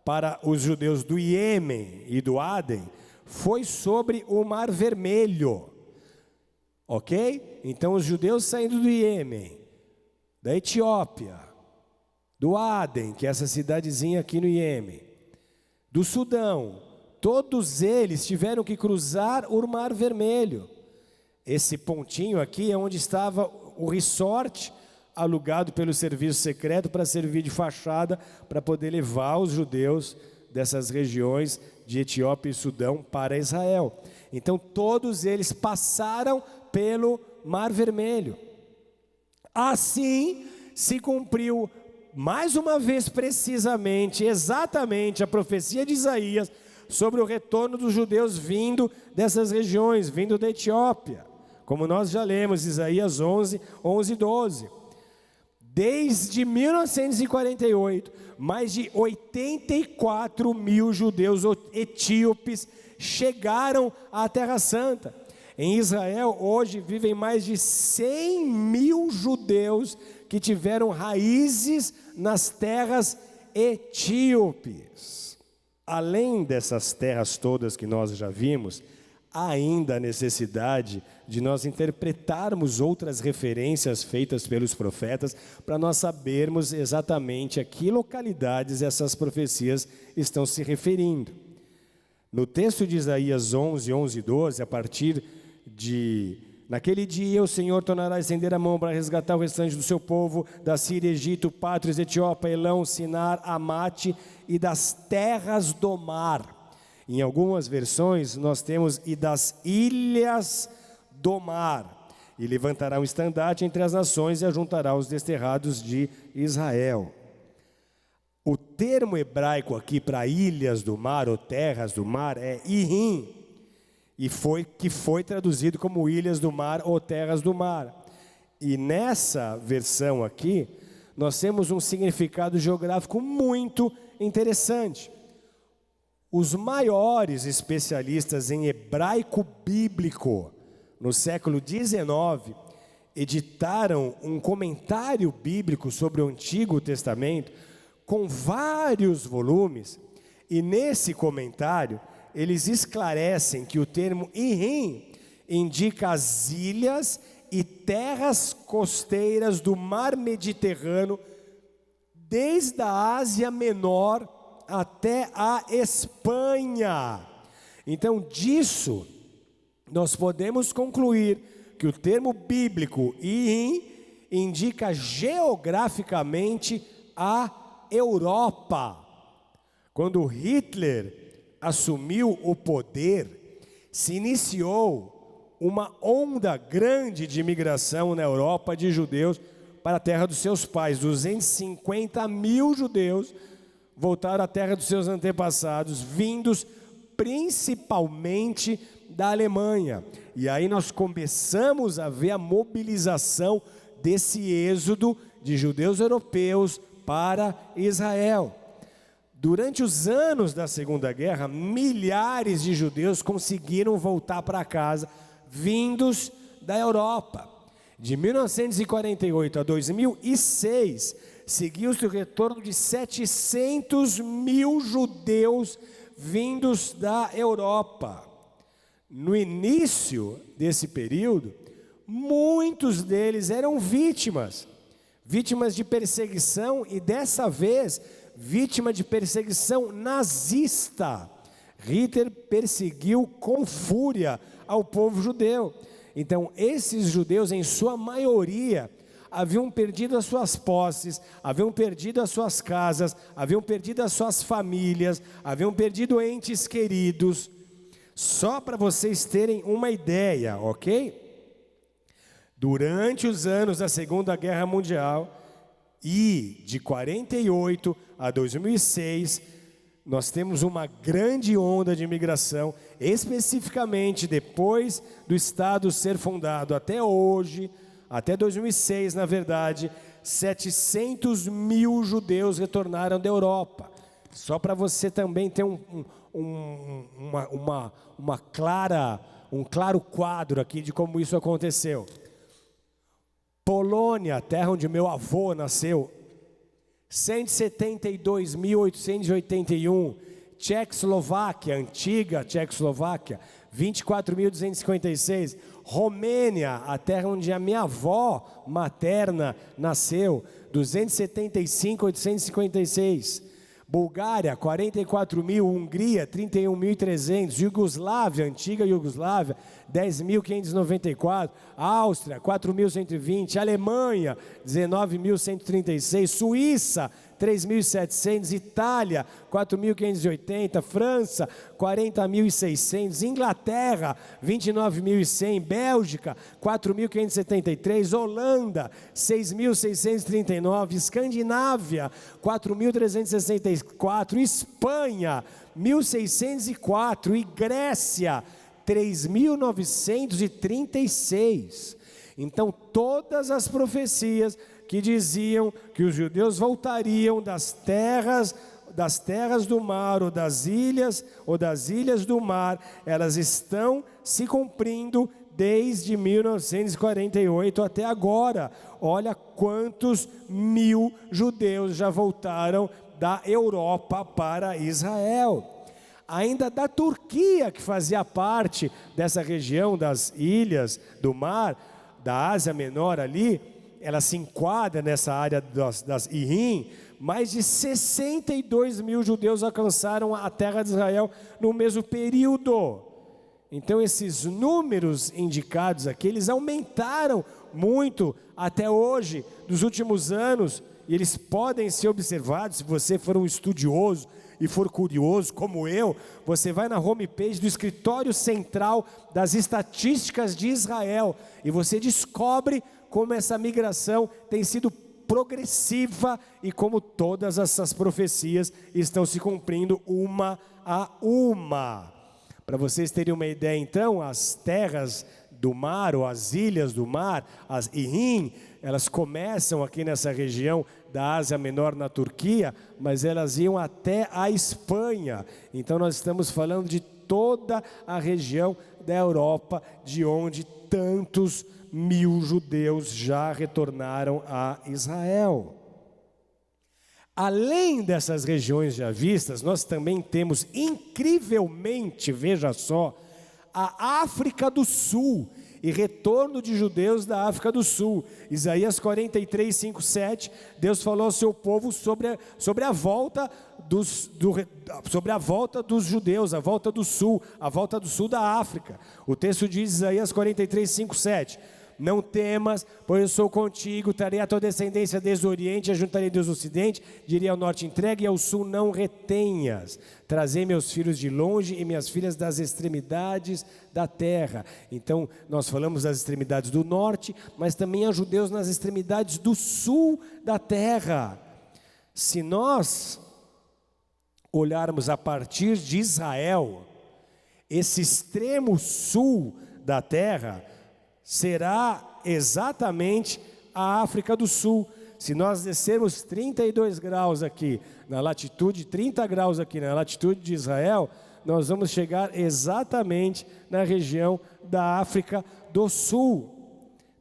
[SPEAKER 2] para os judeus do Iêmen e do Aden foi sobre o Mar Vermelho, ok? Então os judeus saindo do Iêmen, da Etiópia, do Aden, que é essa cidadezinha aqui no Iêmen, do Sudão, todos eles tiveram que cruzar o Mar Vermelho. Esse pontinho aqui é onde estava o resort alugado pelo serviço secreto para servir de fachada, para poder levar os judeus dessas regiões de Etiópia e Sudão para Israel. Então todos eles passaram pelo Mar Vermelho. Assim se cumpriu mais uma vez precisamente, exatamente a profecia de Isaías sobre o retorno dos judeus vindo dessas regiões, vindo da Etiópia. Como nós já lemos, Isaías 11, 12. Desde 1948, mais de 84 mil judeus etíopes chegaram à Terra Santa. Em Israel, hoje, vivem mais de 100 mil judeus que tiveram raízes nas terras etíopes. Além dessas terras todas que nós já vimos, há ainda a necessidade de nós interpretarmos outras referências feitas pelos profetas para nós sabermos exatamente a que localidades essas profecias estão se referindo. No texto de Isaías 11, 12, a partir de: naquele dia o Senhor tornará a estender a mão para resgatar o restante do seu povo, da Síria, Egito, Pátrios, Etiópia, Elão, Sinar, Amate e das terras do mar. Em algumas versões nós temos e das ilhas do mar. E levantará um estandarte entre as nações e ajuntará os desterrados de Israel. O termo hebraico aqui para ilhas do mar ou terras do mar é Ihim, que foi traduzido como ilhas do mar ou terras do mar. E nessa versão aqui, nós temos um significado geográfico muito interessante. Os maiores especialistas em hebraico bíblico no século XIX editaram um comentário bíblico sobre o Antigo Testamento com vários volumes, e nesse comentário eles esclarecem que o termo Ihim indica as ilhas e terras costeiras do mar Mediterrâneo, desde a Ásia Menor até a Espanha. Então, disso, nós podemos concluir que o termo bíblico Ihim indica geograficamente a Europa. Quando Hitler assumiu o poder, se iniciou uma onda grande de imigração na Europa de judeus para a terra dos seus pais. 250 mil judeus voltaram à terra dos seus antepassados, vindos principalmente da Alemanha. E aí nós começamos a ver a mobilização desse êxodo de judeus europeus para Israel. Durante os anos da Segunda Guerra, milhares de judeus conseguiram voltar para casa, vindos da Europa. De 1948 a 2006, seguiu-se o retorno de 700 mil judeus vindos da Europa. No início desse período, muitos deles eram vítimas de perseguição e dessa vez, vítima de perseguição nazista. Hitler perseguiu com fúria ao povo judeu. Então, esses judeus, em sua maioria, haviam perdido as suas posses, haviam perdido as suas casas, haviam perdido as suas famílias, haviam perdido entes queridos. Só para vocês terem uma ideia, ok? Durante os anos da Segunda Guerra Mundial e de 48 a 2006, nós temos uma grande onda de imigração, especificamente depois do Estado ser fundado até hoje, até 2006, na verdade, 700 mil judeus retornaram da Europa. Só para você também ter um claro quadro aqui de como isso aconteceu. Polônia, terra onde meu avô nasceu, 172.881. Tchecoslováquia, antiga Tchecoslováquia, 24.256. Romênia, a terra onde a minha avó materna nasceu, 275.856. Bulgária, 44.000. Hungria, 31.300. Iugoslávia, antiga Iugoslávia, 10.594. Áustria, 4.120. Alemanha, 19.136. Suíça, 3.700. Itália, 4.580. França, 40.600. Inglaterra, 29.100. Bélgica, 4.573. Holanda, 6.639. Escandinávia, 4.364. Espanha, 1.604. E Grécia, 3.936. Então, todas as profecias que diziam que os judeus voltariam das terras do mar ou das ilhas do mar, elas estão se cumprindo desde 1948 até agora. Olha quantos mil judeus já voltaram da Europa para Israel. Ainda da Turquia, que fazia parte dessa região das ilhas do mar, da Ásia Menor ali, ela se enquadra nessa área das Irim. Mais de 62 mil judeus alcançaram a terra de Israel no mesmo período. Então esses números indicados aqui, eles aumentaram muito até hoje, nos últimos anos, e eles podem ser observados. Se você for um estudioso e for curioso, como eu, você vai na homepage do Escritório Central das Estatísticas de Israel, e você descobre como essa migração tem sido progressiva e como todas essas profecias estão se cumprindo uma a uma. Para vocês terem uma ideia, então, as terras do mar, ou as ilhas do mar, as Irim, elas começam aqui nessa região da Ásia Menor, na Turquia, mas elas iam até a Espanha. Então nós estamos falando de toda a região da Europa, de onde tantos mil judeus já retornaram a Israel. Além dessas regiões já vistas, nós também temos, incrivelmente, veja só, a África do Sul e retorno de judeus da África do Sul. Isaías 43, 5, 7, Deus falou ao seu povo sobre a volta dos judeus, a volta do sul da África. O texto diz, Isaías 43, 5, 7, não temas, pois eu sou contigo, trarei a tua descendência desde o oriente, ajuntarei desde o ocidente, direi ao norte, entregue, e ao sul não retenhas. Trazei meus filhos de longe e minhas filhas das extremidades da terra. Então, nós falamos das extremidades do norte, mas também há judeus nas extremidades do sul da terra. Se nós olharmos a partir de Israel, esse extremo sul da terra será exatamente a África do Sul. Se nós descermos 32 graus aqui na latitude, 30 graus aqui na latitude de Israel, nós vamos chegar exatamente na região da África do Sul.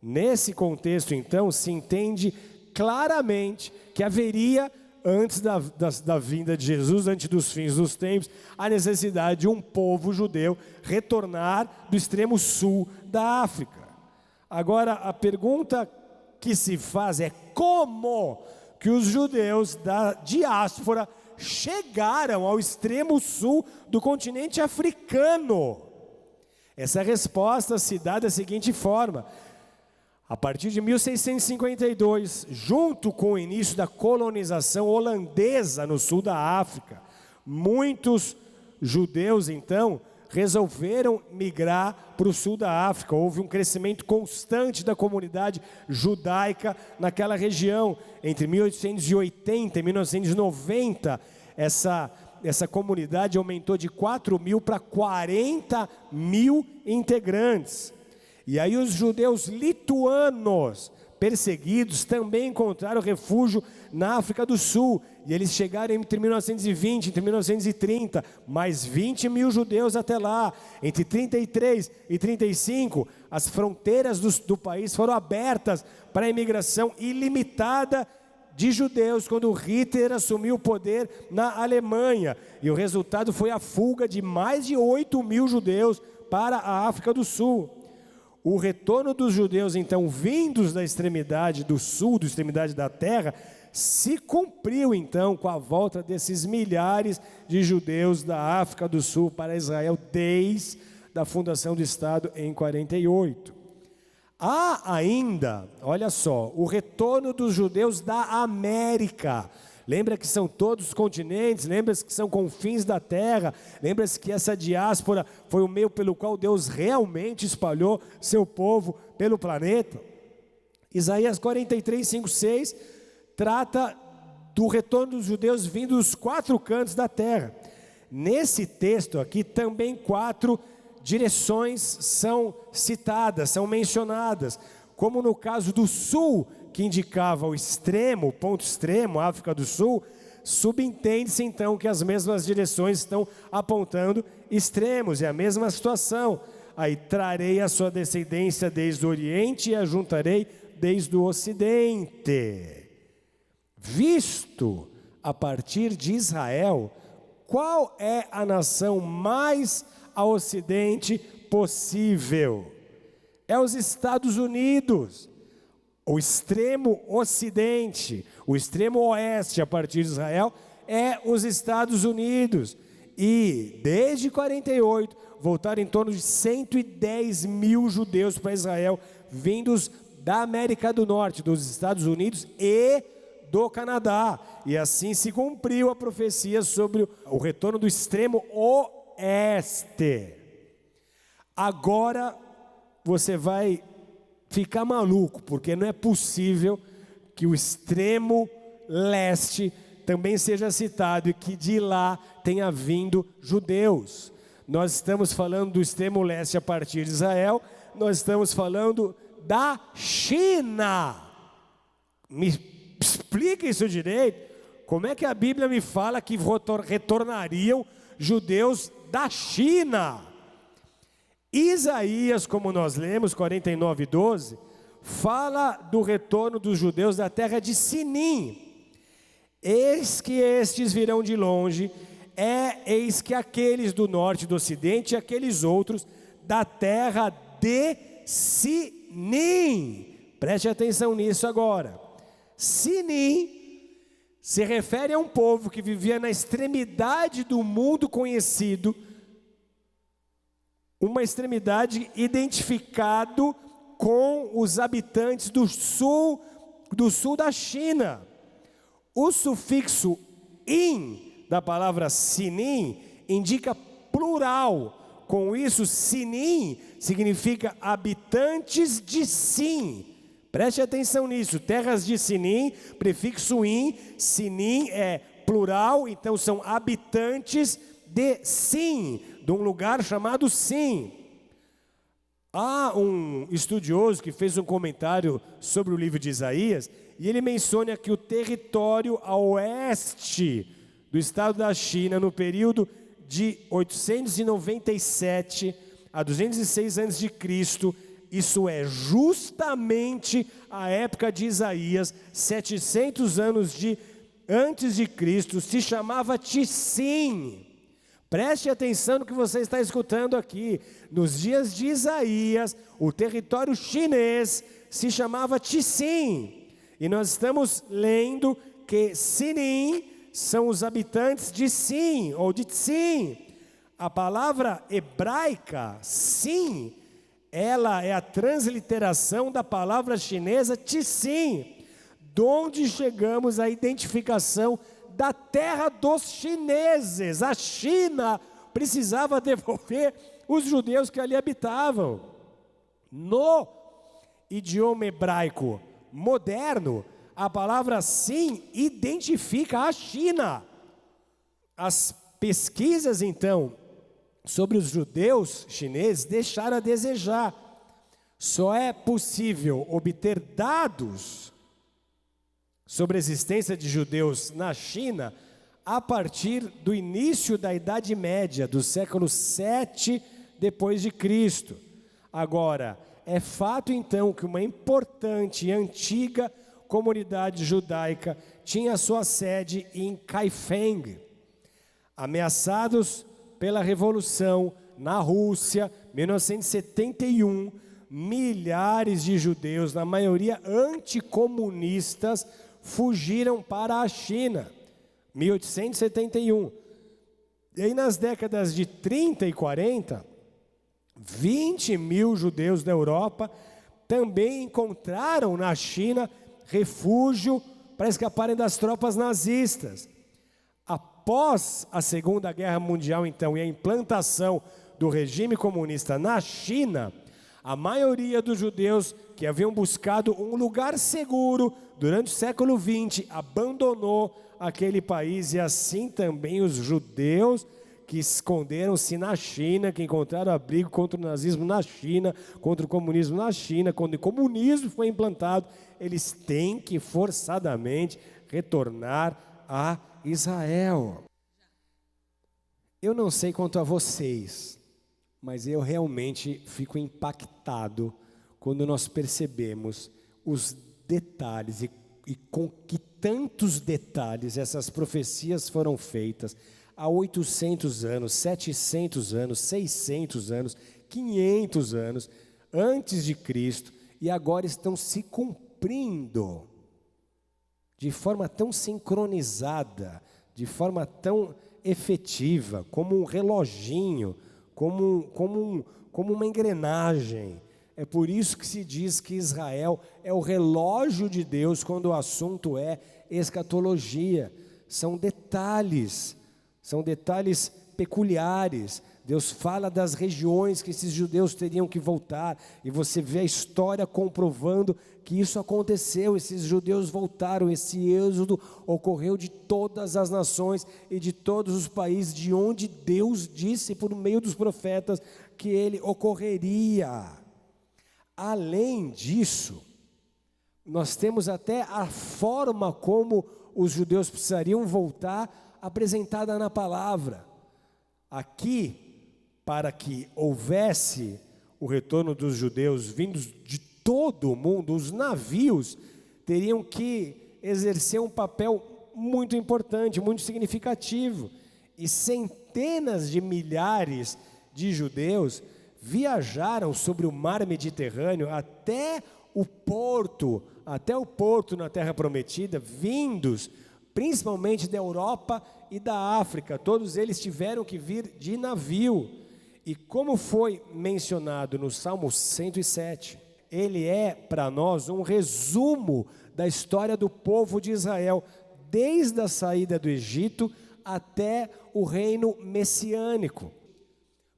[SPEAKER 2] Nesse contexto, então, se entende claramente que haveria, antes da vinda de Jesus, antes dos fins dos tempos, a necessidade de um povo judeu retornar do extremo sul da África. Agora, a pergunta que se faz é como que os judeus da diáspora chegaram ao extremo sul do continente africano? Essa resposta se dá da seguinte forma: a partir de 1652, junto com o início da colonização holandesa no sul da África, muitos judeus então resolveram migrar para o sul da África. Houve um crescimento constante da comunidade judaica naquela região. Entre 1880 e 1990, essa comunidade aumentou de 4 mil para 40 mil integrantes. E aí os judeus lituanos perseguidos também encontraram refúgio na África do Sul. E eles chegaram entre 1920 e 1930, mais 20 mil judeus até lá. Entre 33 e 35, as fronteiras do país foram abertas para a imigração ilimitada de judeus, quando Hitler assumiu o poder na Alemanha. E o resultado foi a fuga de mais de 8 mil judeus para a África do Sul. O retorno dos judeus, então, vindos da extremidade do sul, da extremidade da terra, se cumpriu, então, com a volta desses milhares de judeus da África do Sul para Israel, desde a fundação do Estado em 48. Há ainda, olha só, o retorno dos judeus da América. Lembra que são todos os continentes, lembra-se que são confins da terra, lembra-se que essa diáspora foi o meio pelo qual Deus realmente espalhou seu povo pelo planeta. Isaías 43, 5, 6 trata do retorno dos judeus vindo dos 4 cantos da terra. Nesse texto aqui também 4 direções são citadas, são mencionadas, como no caso do sul, que indicava o extremo, o ponto extremo, a África do Sul. Subentende-se então que as mesmas direções estão apontando extremos, é a mesma situação. Aí trarei a sua descendência desde o Oriente e a juntarei desde o Ocidente. Visto a partir de Israel, qual é a nação mais a Ocidente possível? É os Estados Unidos. O extremo ocidente, o extremo oeste a partir de Israel é os Estados Unidos. E desde 48 voltaram em torno de 110 mil judeus para Israel, vindos da América do Norte, dos Estados Unidos e do Canadá. E assim se cumpriu a profecia sobre o retorno do extremo oeste. Agora você vai ficar maluco, porque não é possível que o extremo leste também seja citado e que de lá tenha vindo judeus. Nós estamos falando do extremo leste a partir de Israel, nós estamos falando da China. Me explica isso direito. Como é que a Bíblia me fala que retornariam judeus da China? Isaías, como nós lemos, 49:12, fala do retorno dos judeus da terra de Sinim. Eis que estes virão de longe, eis que aqueles do norte e do ocidente, e aqueles outros da terra de Sinim. Preste atenção nisso agora. Sinim se refere a um povo que vivia na extremidade do mundo conhecido, uma extremidade identificado com os habitantes do sul da China. O sufixo in da palavra sinim indica plural. Com isso, sinim significa habitantes de Sim. Preste atenção nisso. Terras de Sinim, prefixo in, sinim é plural, então são habitantes de Sim, de um lugar chamado Sim. Há um estudioso que fez um comentário sobre o livro de Isaías, e ele menciona que o território a oeste do estado da China, no período de 897 a 206 a.C., isso é justamente a época de Isaías, 700 anos antes de Cristo, se chamava Tissim. Preste atenção no que você está escutando aqui. Nos dias de Isaías, o território chinês se chamava Tissim. E nós estamos lendo que Sinim são os habitantes de Sim, ou de Tsim. A palavra hebraica, Sim, ela é a transliteração da palavra chinesa Tissim, de onde chegamos à identificação da terra dos chineses. A China precisava devolver os judeus que ali habitavam. No idioma hebraico moderno, a palavra sim identifica a China. As pesquisas, então, sobre os judeus chineses deixaram a desejar. Só é possível obter dados sobre a existência de judeus na China a partir do início da Idade Média, do século 7 depois de Cristo. Agora, é fato então que uma importante e antiga comunidade judaica tinha sua sede em Kaifeng. Ameaçados pela Revolução na Rússia, 1971, milhares de judeus, na maioria anticomunistas, fugiram para a China, 1871. E aí nas décadas de 30 e 40, 20 mil judeus da Europa também encontraram na China refúgio para escaparem das tropas nazistas. Após a Segunda Guerra Mundial, então, e a implantação do regime comunista na China, a maioria dos judeus que haviam buscado um lugar seguro durante o século XX abandonou aquele país, e assim também os judeus que esconderam-se na China, que encontraram abrigo contra o nazismo na China, contra o comunismo na China. Quando o comunismo foi implantado, eles têm que forçadamente retornar a Israel. Eu não sei quanto a vocês, mas eu realmente fico impactado quando nós percebemos os detalhes e com que tantos detalhes essas profecias foram feitas há 800 anos, 700 anos, 600 anos, 500 anos antes de Cristo, e agora estão se cumprindo de forma tão sincronizada, de forma tão efetiva, como um reloginho, como uma engrenagem. É por isso que se diz que Israel é o relógio de Deus quando o assunto é escatologia. São detalhes peculiares. Deus fala das regiões que esses judeus teriam que voltar, e você vê a história comprovando que isso aconteceu. Esses judeus voltaram, esse êxodo ocorreu de todas as nações e de todos os países de onde Deus disse por meio dos profetas que ele ocorreria. Além disso, nós temos até a forma como os judeus precisariam voltar apresentada na palavra. Aqui, para que houvesse o retorno dos judeus vindos de todo o mundo, os navios teriam que exercer um papel muito importante, muito significativo. E centenas de milhares de judeus viajaram sobre o mar Mediterrâneo até o porto na Terra Prometida, vindos principalmente da Europa e da África. Todos eles tiveram que vir de navio. E como foi mencionado no Salmo 107, ele é para nós um resumo da história do povo de Israel, desde a saída do Egito até o reino messiânico.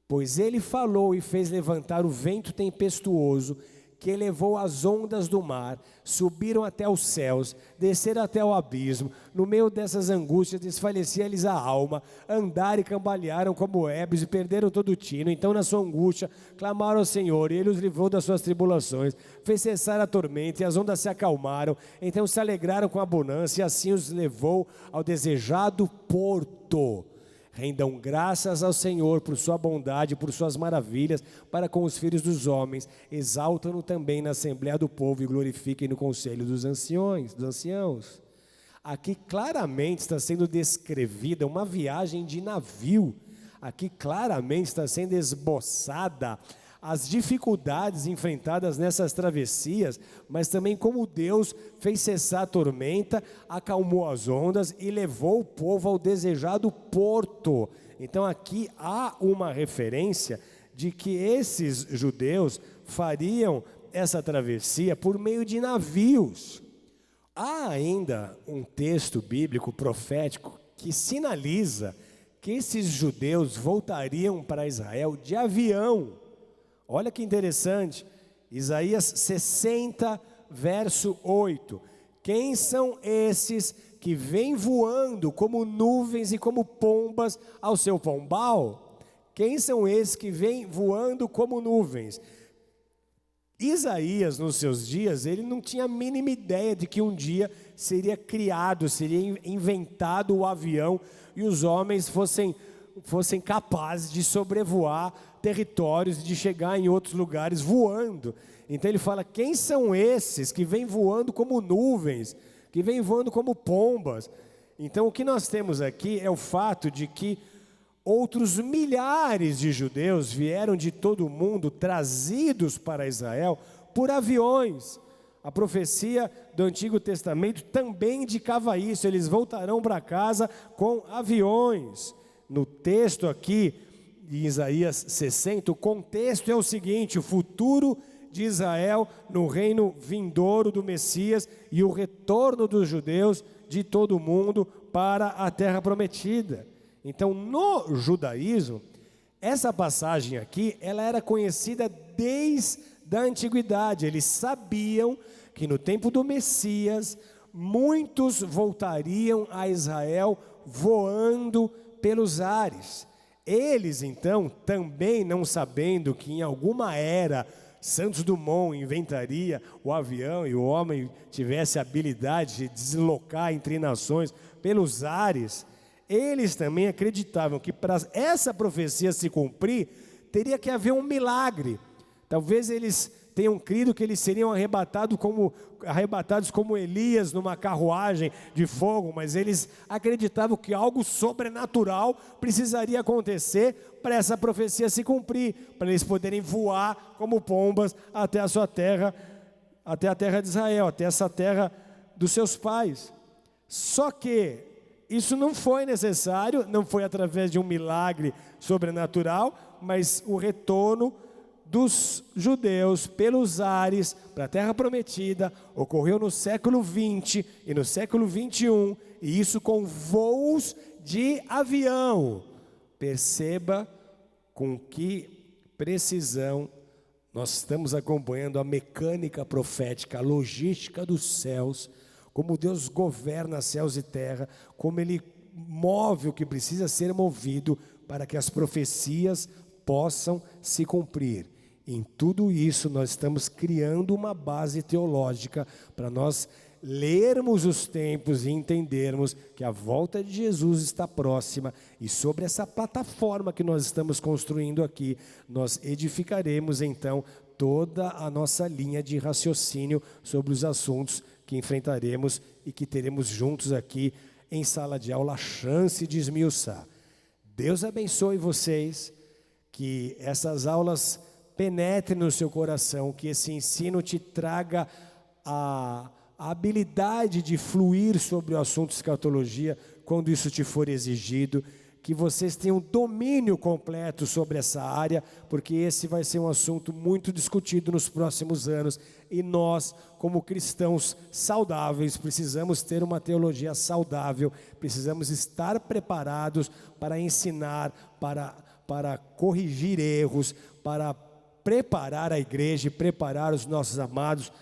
[SPEAKER 2] Pois ele falou e fez levantar o vento tempestuoso, que elevou as ondas do mar, subiram até os céus, desceram até o abismo, no meio dessas angústias desfalecia-lhes a alma, andaram e cambalearam como ébrios e perderam todo o tino. Então na sua angústia clamaram ao Senhor, e Ele os livrou das suas tribulações, fez cessar a tormenta e as ondas se acalmaram, então se alegraram com abundância e assim os levou ao desejado porto. Rendam graças ao Senhor por sua bondade, por suas maravilhas para com os filhos dos homens. Exaltam-no também na assembleia do povo e glorifiquem no conselho dos anciãos. Aqui claramente está sendo descrevida uma viagem de navio. Aqui claramente está sendo esboçada as dificuldades enfrentadas nessas travessias, mas também como Deus fez cessar a tormenta, acalmou as ondas e levou o povo ao desejado porto. Então aqui há uma referência de que esses judeus fariam essa travessia por meio de navios. Há ainda um texto bíblico profético que sinaliza que esses judeus voltariam para Israel de avião. Olha que interessante, Isaías 60, verso 8. Quem são esses que vêm voando como nuvens e como pombas ao seu pombal? Quem são esses que vêm voando como nuvens? Isaías, nos seus dias, ele não tinha a mínima ideia de que um dia seria criado, seria inventado o avião e os homens fossem capazes de sobrevoar territórios e de chegar em outros lugares voando. Então ele fala, quem são esses que vêm voando como nuvens, que vêm voando como pombas? Então o que nós temos aqui é o fato de que outros milhares de judeus vieram de todo o mundo, trazidos para Israel por aviões. A profecia do Antigo Testamento também indicava isso, eles voltarão para casa com aviões. No texto aqui, de Isaías 60, o contexto é o seguinte: o futuro de Israel no reino vindouro do Messias e o retorno dos judeus de todo o mundo para a terra prometida. Então, no judaísmo, essa passagem aqui, ela era conhecida desde a antiguidade. Eles sabiam que no tempo do Messias, muitos voltariam a Israel voando pelos ares. Eles, então, também não sabendo que em alguma era Santos Dumont inventaria o avião e o homem tivesse a habilidade de deslocar entre nações pelos ares, eles também acreditavam que para essa profecia se cumprir, teria que haver um milagre. Talvez eles tenham crido que eles seriam arrebatados como Elias numa carruagem de fogo, mas eles acreditavam que algo sobrenatural precisaria acontecer para essa profecia se cumprir, para eles poderem voar como pombas até a sua terra, até a terra de Israel, até essa terra dos seus pais. Só que isso não foi necessário, não foi através de um milagre sobrenatural, mas o retorno dos judeus pelos ares para a terra prometida ocorreu no século 20 e no século 21, e isso com voos de avião. Perceba com que precisão nós estamos acompanhando a mecânica profética, a logística dos céus, como Deus governa céus e terra, como Ele move o que precisa ser movido para que as profecias possam se cumprir. Em tudo isso nós estamos criando uma base teológica para nós lermos os tempos e entendermos que a volta de Jesus está próxima, e sobre essa plataforma que nós estamos construindo aqui, nós edificaremos então toda a nossa linha de raciocínio sobre os assuntos que enfrentaremos e que teremos juntos aqui em sala de aula a chance de esmiuçar. Deus abençoe vocês, que essas aulas penetrem no seu coração, que esse ensino te traga a habilidade de fluir sobre o assunto escatologia quando isso te for exigido, que vocês tenham domínio completo sobre essa área, porque esse vai ser um assunto muito discutido nos próximos anos, e nós, como cristãos saudáveis, precisamos ter uma teologia saudável, precisamos estar preparados para ensinar, para corrigir erros, para preparar a igreja e preparar os nossos amados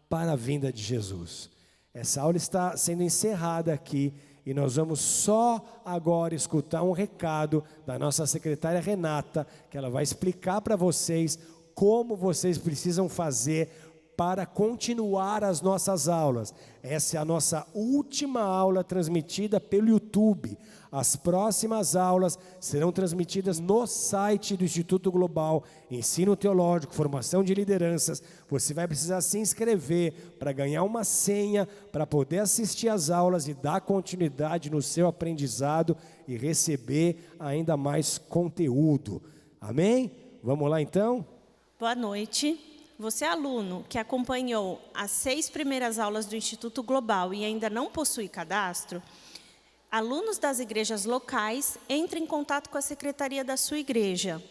[SPEAKER 2] para a vinda de Jesus. Essa aula está sendo encerrada aqui e nós vamos só agora escutar um recado da nossa secretária Renata, que ela vai explicar para vocês como vocês precisam fazer para continuar as nossas aulas. Essa é a nossa última aula transmitida pelo YouTube. As próximas aulas serão transmitidas no site do Instituto Global, Ensino Teológico, Formação de Lideranças. Você vai precisar se inscrever para ganhar uma senha, para poder assistir às aulas e dar continuidade no seu aprendizado e receber ainda mais conteúdo. Amém? Vamos lá então?
[SPEAKER 3] Boa noite. Você, aluno que acompanhou as 6 primeiras aulas do Instituto Global e ainda não possui cadastro, alunos das igrejas locais, entre em contato com a secretaria da sua igreja.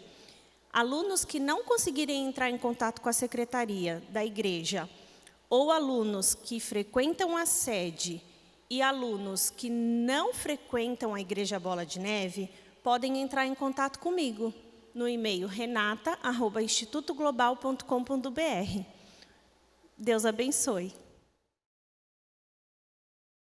[SPEAKER 3] Alunos que não conseguirem entrar em contato com a secretaria da igreja, ou alunos que frequentam a sede e alunos que não frequentam a Igreja Bola de Neve, podem entrar em contato comigo no e-mail renata@institutoglobal.com.br. Deus abençoe.